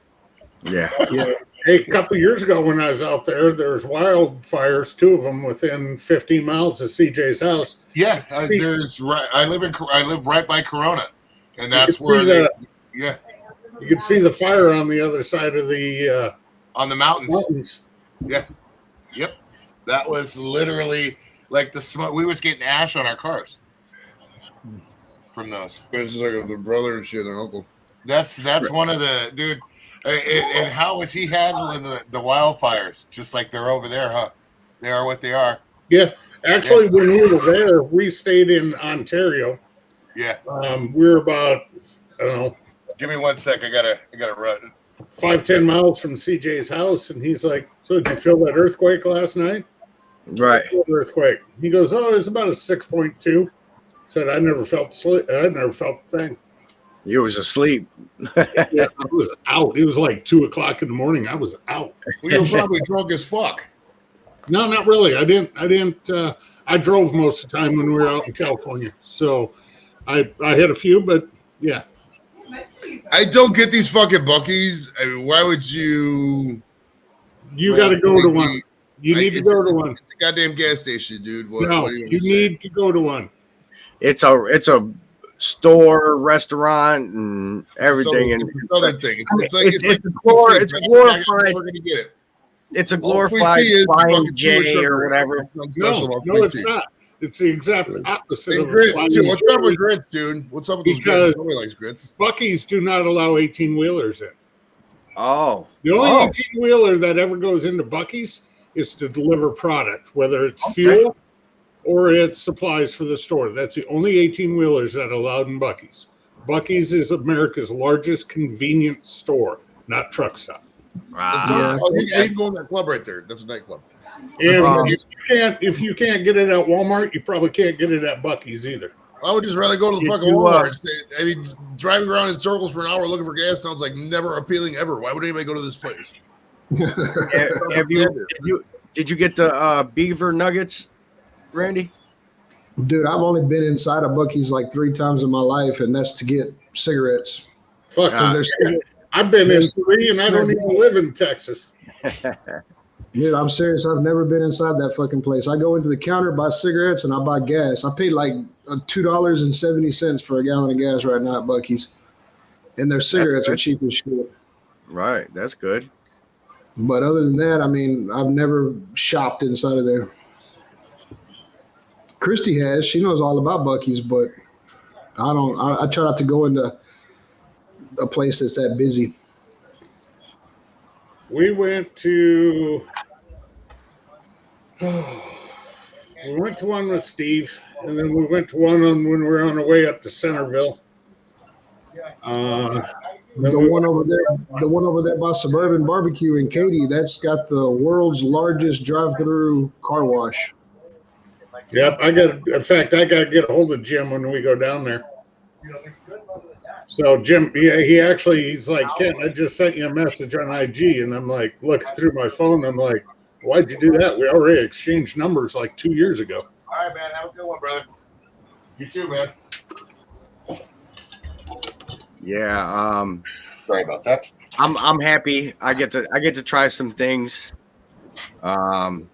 Yeah. Yeah, Hey, a couple of years ago when I was out there, there was wildfires, 2 of them within 15 miles of CJ's house. Yeah, there's right. I live right by Corona, and You that's could where see yeah, You could see the fire on the other side of the on the mountains. mountains. Yeah, yep. That was literally like the smoke. We was getting ash on our cars from those. It's like their brother and shit, their uncle. That's one of the dude. And how is he handling the wildfires? Just like they're over there, huh? They are what they are. Yeah, actually, when we were there, we stayed in Ontario. Yeah. We were about, I don't know, Give me 1 sec. I gotta run. 5-10 miles from CJ's house, and he's like, "So did you feel that earthquake last night?" Right. Earthquake. He goes, "Oh, it's about a 6.2." Said, "I never felt a thing." You was asleep. Yeah, I was out. It was like 2:00 in the morning. I was out. Well, you were probably drunk as fuck. No, not really. I didn't. I drove most of the time when we were out in California, so I had a few, but yeah. I don't get these fucking Buckies. I mean, why would you? You got to go to one. You need to go to one. It's a goddamn gas station, dude. What No, are you gonna say? need to go to one. It's a store, restaurant, and everything. And It's another thing. It's like it's like glorified. We're gonna get it. It's a All glorified Queen P is flying fucking J Jewish or whatever. No, it's not. It's the exact opposite And of grits flying too. What's up J. with grits, dude? What's up with those Because- grits? Nobody likes grits. Bucky's do not allow 18-wheelers in. Oh. The only Oh. 18-wheeler that ever goes into Bucky's is to deliver product, whether it's Okay. fuel or it's supplies for the store. That's the only 18-wheelers that are allowed in Bucky's. Bucky's is America's largest convenience store, not truck stop. Wow. Oh, you can go in that club right there. That's a nightclub. And if you can't get it at Walmart, you probably can't get it at Bucky's either. I would just rather go to the If fucking you, Walmart. I mean, driving around in circles for an hour looking for gas sounds like never appealing ever. Why would anybody go to this place? Did you get the beaver nuggets, Randy? Dude, I've only been inside of Bucky's like 3 times in my life, and that's to get cigarettes. Fuck, I've been in 3 and I don't even live in Texas. Dude, I'm serious. I've never been inside that fucking place. I go into the counter, buy cigarettes, and I buy gas. I paid like $2.70 for a gallon of gas right now at Bucky's. And their cigarettes are cheap as shit. Right. That's good. But other than that, I mean, I've never shopped inside of there. Christy has. She knows all about Bucky's, but I don't. I try not to go into a place that's that busy. We went to one with Steve, and then we went to one when we were on the way up to Centerville. The one over there by Suburban Barbecue in Katy, that's got the world's largest drive-through car wash. Yep, I got to get a hold of Jim when we go down there. So Jim, he's like, Ken, I just sent you a message on IG, and I'm like, looking through my phone, I'm like, Why'd you do that? We already exchanged numbers like 2 years ago. All right, man. Have a good one, brother. You too, man. Yeah. Sorry about that. I'm happy. I get to try some things. Some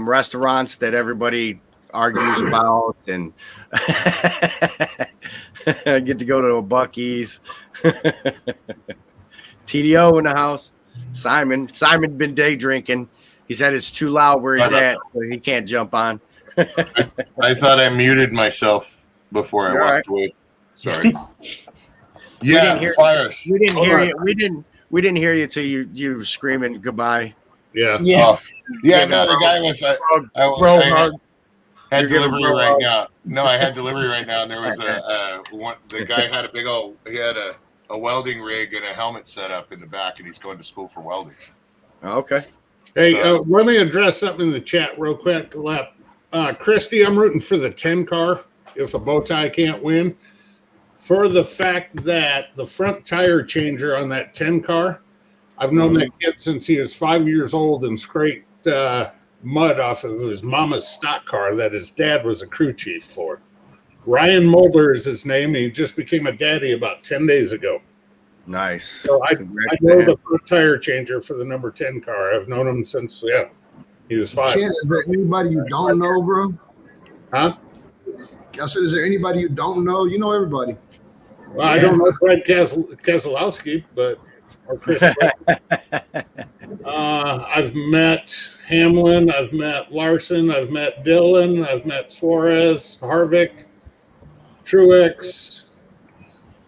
restaurants that everybody argues about, and I get to go to a Buc-ee's. TDO in the house. Simon been day drinking. He said it's too loud where he's at, so he can't jump on. I thought I muted myself before I You're walked away. Sorry. Yeah, fires. We didn't hear you. We didn't hear you till you were screaming goodbye. Yeah. Yeah. Oh, yeah, no, the guy was. I had delivery right now. No, I had delivery right now, and there was the guy had a big old. He had a welding rig and a helmet set up in the back, and he's going to school for welding. Okay. Hey, let me address something in the chat real quick. Christy, I'm rooting for the 10 car if a bow tie can't win. For the fact that the front tire changer on that 10 car, I've known that kid since he was 5 years old and scraped mud off of his mama's stock car that his dad was a crew chief for. Ryan Mulder is his name. He just became a daddy about 10 days ago. Nice. So I know the front tire changer for the number 10 car. I've known him since, he was 5. Ken, is there anybody you don't know, bro? Huh? I said, is there anybody you don't know? You know everybody. Well, I don't know Fred Keselowski, or Chris. I've met Hamlin. I've met Larson. I've met Dillon. I've met Suarez, Harvick, Truex,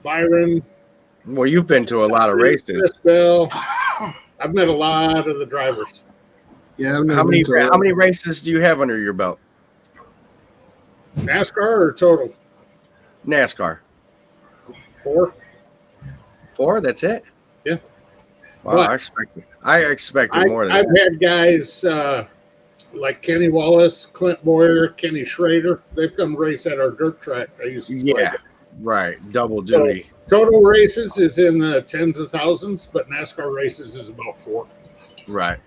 Byron. Well, you've been to a lot of races. Chris Bell. I've met a lot of the drivers. Yeah. How many races do you have under your belt? NASCAR or total? NASCAR. 4. 4? That's it? Yeah. Wow, What? I expected more than I've that. had guys like Kenny Wallace, Clint Boyer, Kenny Schrader. They've come race at our dirt track. I used to play. Yeah, right. Double duty. Total races is in the tens of thousands, but NASCAR races is about 4. Right.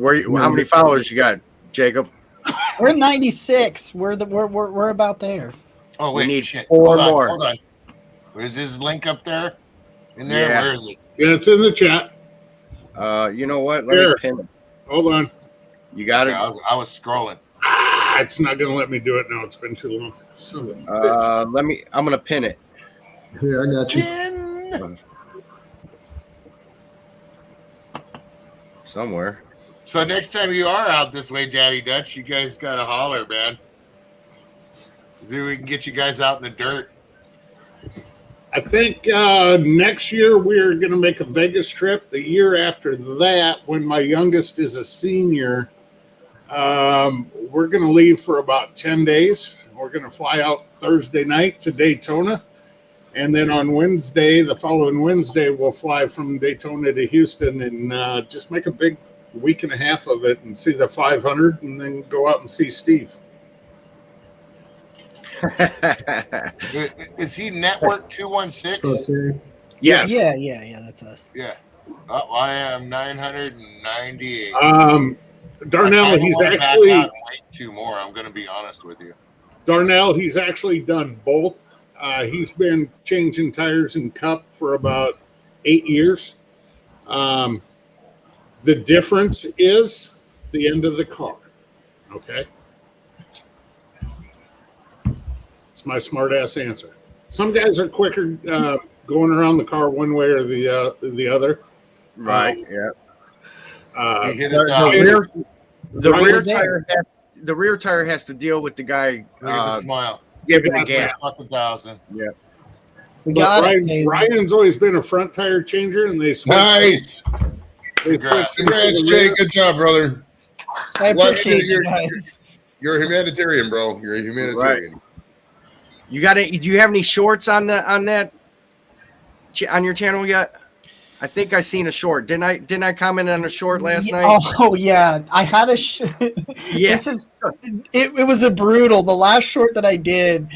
How many followers you got, Jacob? We're 96. We're about there. Oh wait, We need shit. 4 Hold on, more. Hold on. Is his link up there? In there? Yeah. Where is it? Yeah, it's in the chat. You know what? Let me Here. pin it. Hold on. You got it? Yeah, I was scrolling. It's not going to let me do it now. It's been too long. Son of a bitch. I'm gonna pin it. Here, I got you. Somewhere. So next time you are out this way, Daddy Dutch, you guys got to holler, man. See if we can get you guys out in the dirt. I think next year we're going to make a Vegas trip. The year after that, when my youngest is a senior, we're going to leave for about 10 days. We're going to fly out Thursday night to Daytona. And then on Wednesday, the following Wednesday, we'll fly from Daytona to Houston and just make a big week and a half of it and see the 500 and then go out and see Steve. Is he Network 216? Okay. Yes. Yeah, that's us. Yeah. Oh, I am 998. Darnell, he's back out actually and wait 2 more. I'm going to be honest with you. Darnell. He's actually done both. He's been changing tires in Cup for about 8 years. The difference is the end of the car. Okay. It's my smart ass answer. Some guys are quicker going around the car one way or the other. Right. Yeah. You hit it down. The rear tire has to deal with the guy Look at the smile. giving the gas. Fuck 1,000. Yeah. We But got it. baby. Ryan's always been a front tire changer, and they switched. Nice. They Congrats. switched into Congrats, the Jay. rear. Good job, brother. I Well, appreciate you you're- guys. You're a humanitarian, bro. You're a humanitarian. You got it. Do you have any shorts on your channel yet? I think I seen a short. Didn't I comment on a short last night? Oh yeah, I had a. Yeah. It was a brutal. The last short that I did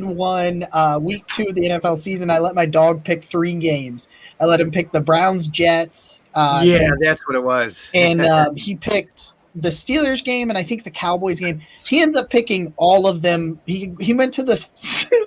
one week 2 of the NFL season. I let my dog pick 3 games. I let him pick the Browns, Jets. Yeah, that's what it was. And he picked the Steelers game and I think the Cowboys game. He ends up picking all of them. He went to the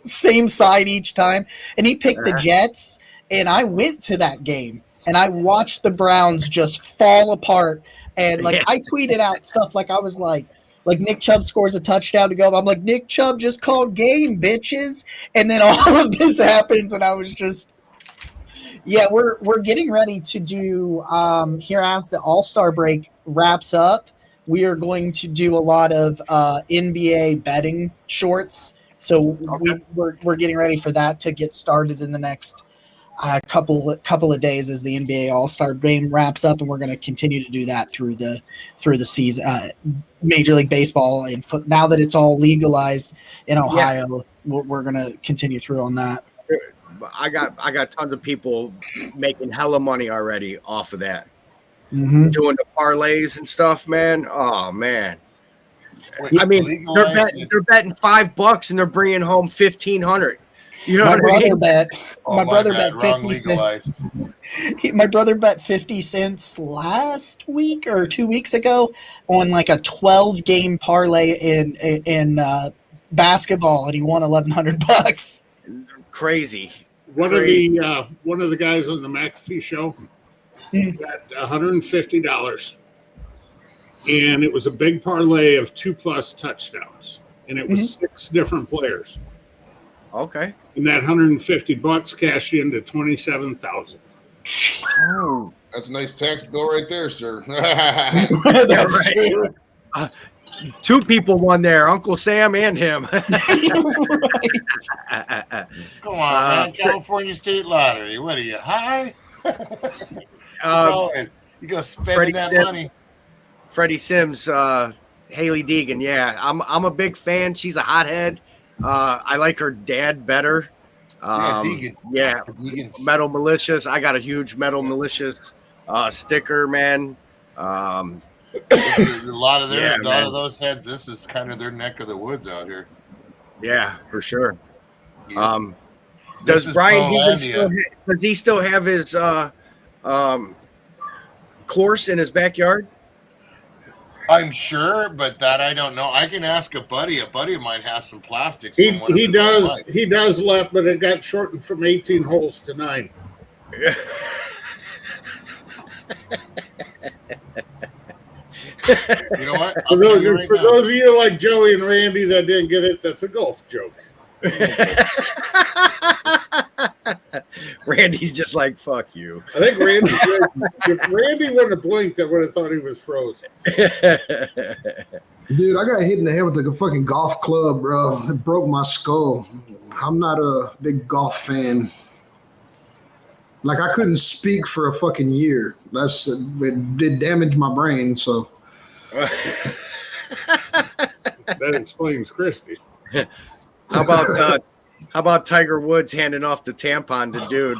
same side each time, and he picked the Jets. And I went to that game and I watched the Browns just fall apart. And like I tweeted out stuff like I was like Nick Chubb scores a touchdown to go. I'm like, Nick Chubb just called game, bitches. And then all of this happens, and I was just, yeah, we're getting ready to do here as the All-Star break wraps up. We are going to do a lot of NBA betting shorts. So we're getting ready for that to get started in the next couple of days as the NBA All-Star game wraps up, and we're going to continue to do that through the season. Major League Baseball and now that it's all legalized in Ohio, we're going to continue through on that. I got tons of people making hella money already off of that. Mm-hmm. Doing the parlays and stuff, man. Oh man. Wait, I mean, they're betting $5 and they're bringing home 1,500. You know what I mean? My brother bet 50 cents. My brother bet 50 cents last week or 2 weeks ago on like a 12-game parlay in basketball, and he won $1,100. Crazy. One of the guys on the McAfee show got $150, and it was a big parlay of 2+ touchdowns, and it was 6 different players. Okay. And that $150 cashed into $27,000. Oh, that's a nice tax bill right there, sir. That's true. 2 people won there, Uncle Sam and him. Come on, man. California State Lottery. What are you, high? You go spending that money. Freddie Sims, Haley Deegan. Yeah, I'm a big fan. She's a hothead. I like her dad better. Deegan. Yeah, Metal Malicious. I got a huge Metal Malicious sticker, man. A lot of those heads. This is kind of their neck of the woods out here. Yeah, for sure. Yeah. Does Brian Deegan still have his course in his backyard? I'm sure, but that I don't know. I can ask a buddy. A buddy of mine has some plastics. He does left, but it got shortened from 18 holes to 9. You know what? For those of you like Joey and Randy that didn't get it, that's a golf joke. Randy's just like, fuck you. I think if Randy wouldn't have blinked, I would have thought he was frozen. Dude, I got hit in the head with a fucking golf club, bro. It broke my skull. I'm not a big golf fan. Like, I couldn't speak for a fucking year. It did damage my brain, so. That explains Christy. How about Tiger Woods handing off the tampon to dude?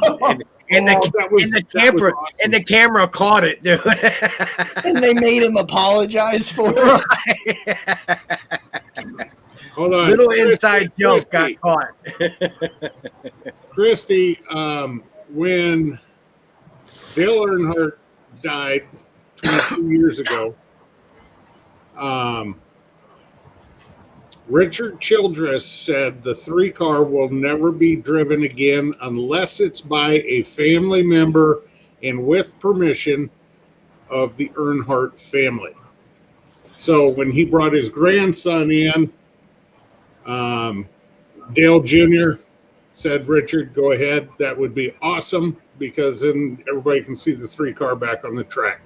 And the camera caught it, dude. And they made him apologize for it. Hold on. Little inside joke got caught. Christy, when Dale Earnhardt died 22 years ago, Richard Childress said the 3-car will never be driven again unless it's by a family member and with permission of the Earnhardt family. So when he brought his grandson in, Dale Jr. said, Richard, go ahead. That would be awesome because then everybody can see the 3-car back on the track.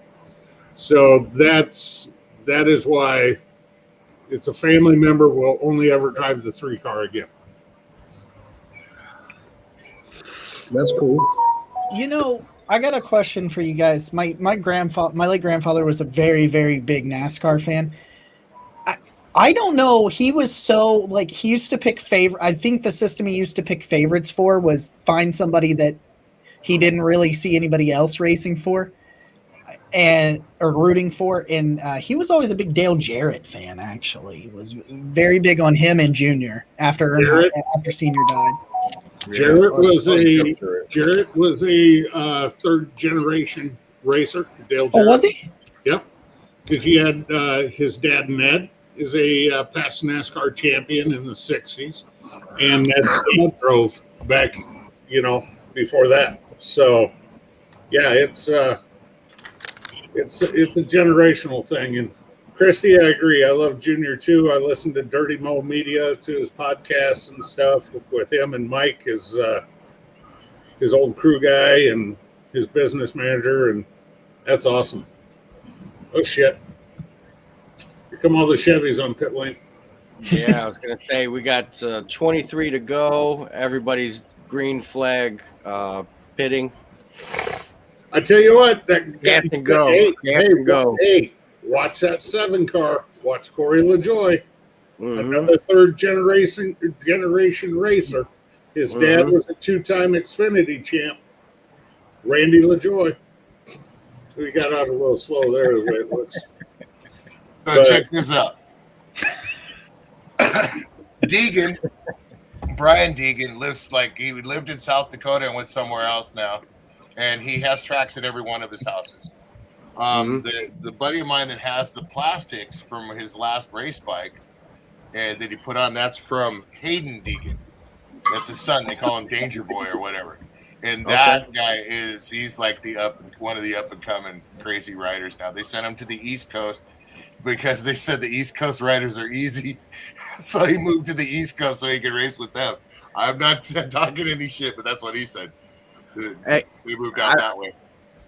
So that is why it's a family member will only ever drive the 3-car again. That's cool. You know, I got a question for you guys. My late grandfather was a very, very big NASCAR fan. I don't know. He was so he used to pick I think the system he used to pick favorites for was find somebody that he didn't really see anybody else racing for or rooting for. And he was always a big Dale Jarrett fan, actually. He was very big on him and Junior after Senior died. Jarrett was a third generation racer. Dale Jarrett. Oh, was he? Yep. Because he had his dad, Ned, is a past NASCAR champion in the 60s. And Ned's dad drove back, before that. So, yeah, it's a generational thing. And Christy, I agree. I love Junior too. I listen to Dirty Mo Media, to his podcasts and stuff with him and Mike, his old crew guy and his business manager, and that's awesome. Oh shit! Here come all the Chevys on pit lane. Yeah, I was gonna say we got 23 to go. Everybody's green flag pitting. I tell you what, that Gas and go. Hey, watch that 7 car. Watch Corey LaJoy, another third generation racer. His dad was a 2-time Xfinity champ, Randy LaJoy. We got out a little slow there, the way it looks. So check this out. Brian Deegan he lived in South Dakota and went somewhere else now, and he has tracks at every one of his houses. The buddy of mine that has the plastics from his last race bike and that he put on, that's from Hayden Deegan. That's his son. They call him Danger Boy or whatever. And that guy he's like one of the up and coming crazy riders now. They sent him to the East Coast because they said the East Coast riders are easy. So he moved to the East Coast so he could race with them. I'm not talking any shit, but that's what he said. They moved out that way.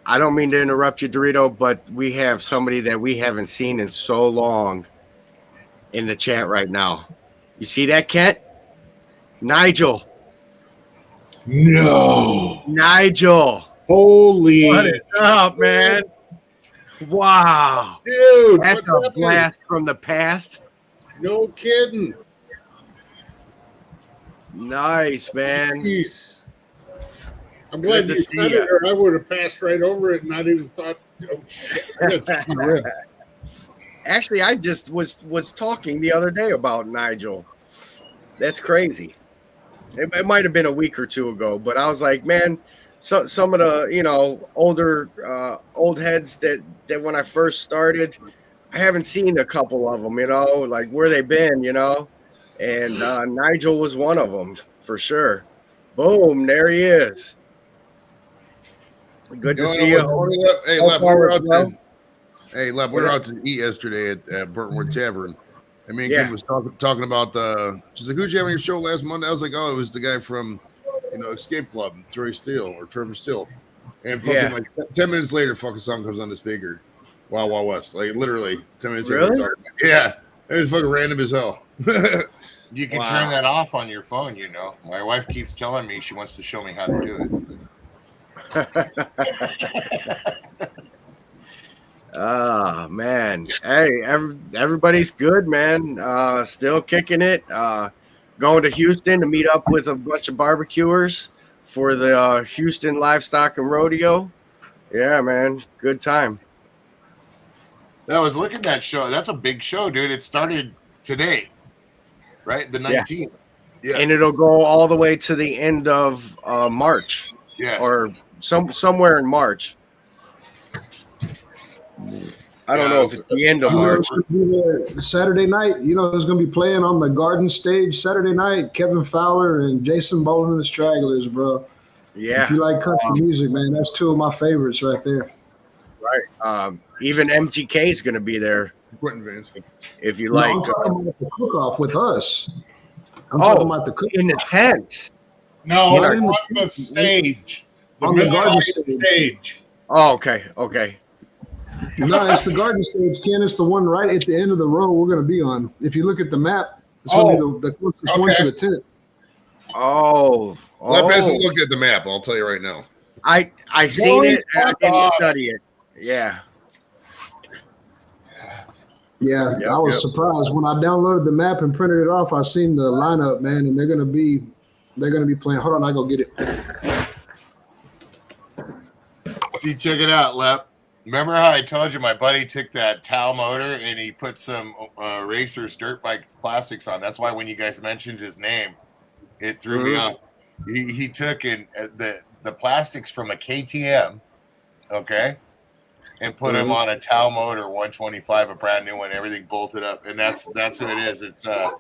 I don't mean to interrupt you, Dorito, but we have somebody that we haven't seen in so long in the chat right now. You see that, Kent? Nigel. No. Nigel. Holy. What is up, man? Wow. Dude, that's a blast from the past. No kidding. Nice, man. Jeez. I'm glad you said it, or I would have passed right over it and not even thought, oh, shit. Actually, I just was talking the other day about Nigel. That's crazy. It might have been a week or two ago, but I was like, man, some of the older old heads that when I first started, I haven't seen a couple of them. Like where they been, and Nigel was one of them for sure. Boom, there he is. Good to see you. Hey, Leb, we were out to eat yesterday at Burntwood Tavern. And me and Kim was talking about she's like, who'd you have on your show last Monday? I was like, oh, it was the guy from, Escape Club, Trevor Steele. And fucking like 10 minutes later, fucking song comes on the speaker. Wild Wild West. Like literally 10 minutes later. Yeah. It was fucking random as hell. You can turn that off on your phone, My wife keeps telling me she wants to show me how to do it. Oh man, hey, everybody's good, man. Still kicking it. Going to Houston to meet up with a bunch of barbecuers for the Houston Livestock and Rodeo. Yeah, man, good time. I was looking at that show. That's a big show, dude. It started today, right? The 19th. Yeah, and it'll go all the way to the end of March. Yeah, or somewhere in March. I don't know if it's the end of March. Saturday night, there's going to be playing on the Garden Stage Saturday night. Kevin Fowler and Jason Boland and the Stragglers, bro. Yeah. If you like country music, man, that's two of my favorites right there. Right. Even MGK is going to be there. If you like. I'm talking about the cook-off with us. I'm talking about the cook-off. In the tent. No, on the stage. On the Garden Stage. Oh, okay. No, it's the Garden Stage, Ken. It's the one right at the end of the row we're going to be on. If you look at the map, it's going to be the closest one to the tent. Leb hasn't looked at the map. I'll tell you right now. I seen it. I didn't study it. Yeah. Yeah, I was surprised when I downloaded the map and printed it off. I seen the lineup, man, and they're going to be playing. Hold on, I go get it. See, check it out, Lep. Remember how I told you my buddy took that Tao motor and he put some racers dirt bike plastics on? That's why when you guys mentioned his name, it threw me off. He took in the plastics from a KTM, okay, and put them on a Tao motor 125, a brand new one, everything bolted up, and that's who it is. It's that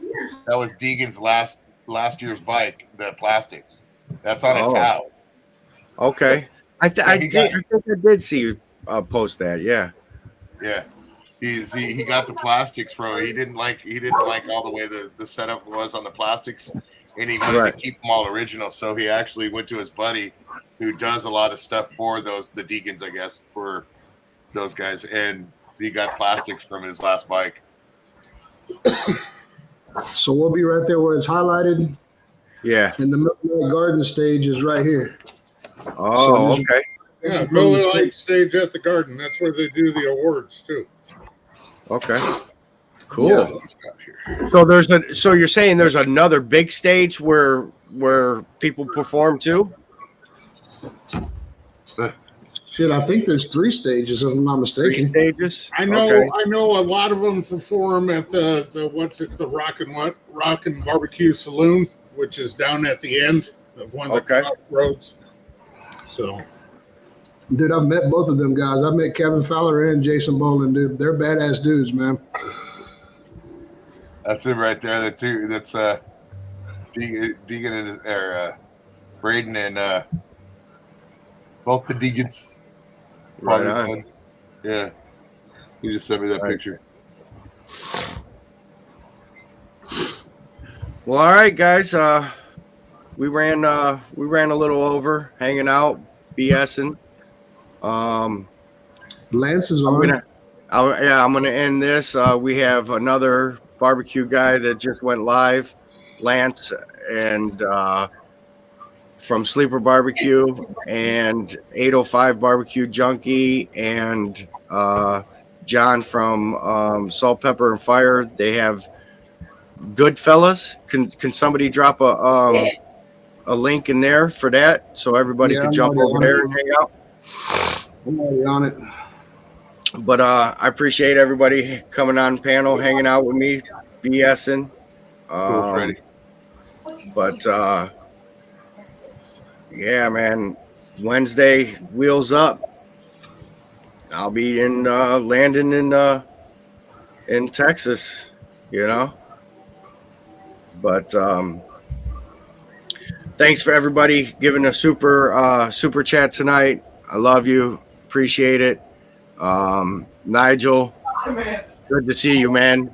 was Deegan's last year's bike, the plastics. That's on a Tao. Okay, I think I did see you post that. Yeah. He got the plastics from it. He didn't like all the way the setup was on the plastics, and he wanted to keep them all original. So he actually went to his buddy, who does a lot of stuff for the Deegans, I guess, for those guys, and he got plastics from his last bike. So we'll be right there where it's highlighted. Yeah. And the Miller Garden stage is right here. Oh, so okay. Yeah, Miller Lite stage at the Garden. That's where they do the awards too. Okay. Cool. Yeah. So you're saying there's another big stage where people perform too? Shit, I think there's 3 stages, if I'm not mistaken. 3 stages? I know a lot of them perform at the Rock and Barbecue Saloon, which is down at the end of one of the roads. So, dude, I've met both of them guys. I met Kevin Fowler and Jason Bolin, dude. They're badass dudes, man. That's it right there. The two. That's Deegan and Braden and both the Deegans. Right on. Yeah, you just sent me that picture. Well, all right, guys. We ran a little over, hanging out, BSing. Lance is on. I'm gonna end this. We have another barbecue guy that just went live, Lance, and from Sleeper Barbecue and 805 Barbecue Junkie and John from Salt, Pepper, and Fire. They have Goodfellas. Can somebody drop a link in there for that so everybody can jump over there and hang out? I'm already on it. But I appreciate everybody coming on panel, hanging out with me, BSing. Cool, Freddie. But yeah, man. Wednesday, wheels up. I'll be in landing in Texas, you know. But thanks for everybody giving a super chat tonight. I love you. Appreciate it. Nigel, good to see you, man.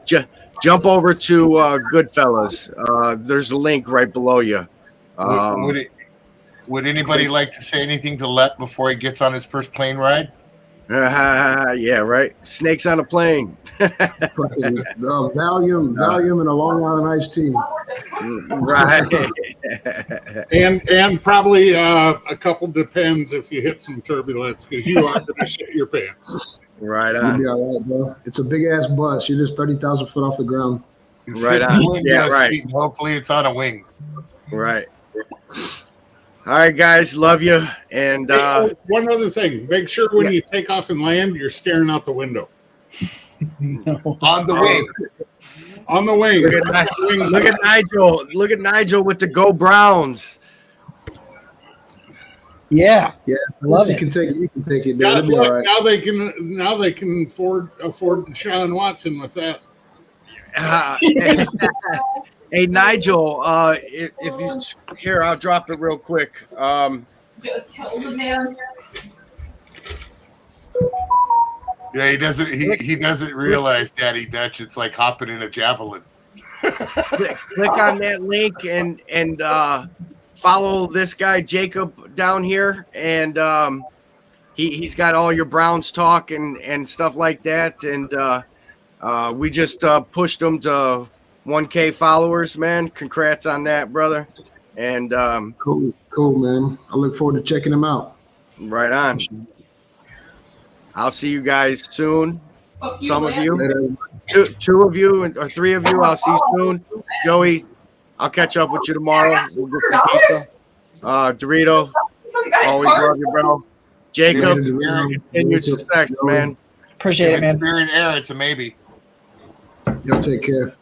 Jump over to Goodfellas. There's a link right below you. Would anybody like to say anything to Let before he gets on his first plane ride? Yeah, right. Snakes on a plane. Valium, and a Long Island iced tea. Right. and probably a couple Depends if you hit some turbulence, because you are going to shit your pants. Right on. You'll be all right, bro. It's a big ass bus. You're just 30,000 foot off the ground. Right on. Yeah, right. Hopefully it's on a wing. Right. All right, guys. Love you. And one other thing. Make sure when you take off and land, you're staring out the window. No. On the wing. On the wing. Look at Nigel. Look at Nigel with the Go Browns. Yeah. Yeah. Love you it. can take it. You can take it. God, It'll be all right. now they can afford Deshaun Watson with that. Hey, Nigel, if you here, I'll drop it real quick. Just killed a man. Yeah, he doesn't realize, Daddy Dutch. It's like hopping in a javelin. click on that link and follow this guy Jacob down here, and he's got all your Browns talk and stuff like that, and we just pushed him to 1K followers, man. Congrats on that, brother. And Cool, man. I look forward to checking them out. right on. I'll see you guys soon. Some of you, two of you, or 3 of you, I'll see you soon. Joey, I'll catch up with you tomorrow. We'll get some pizza. Dorito, always love you, bro. Jacob, If continued success, man. Appreciate it, man. Spirit air, it's a maybe. Y'all take care.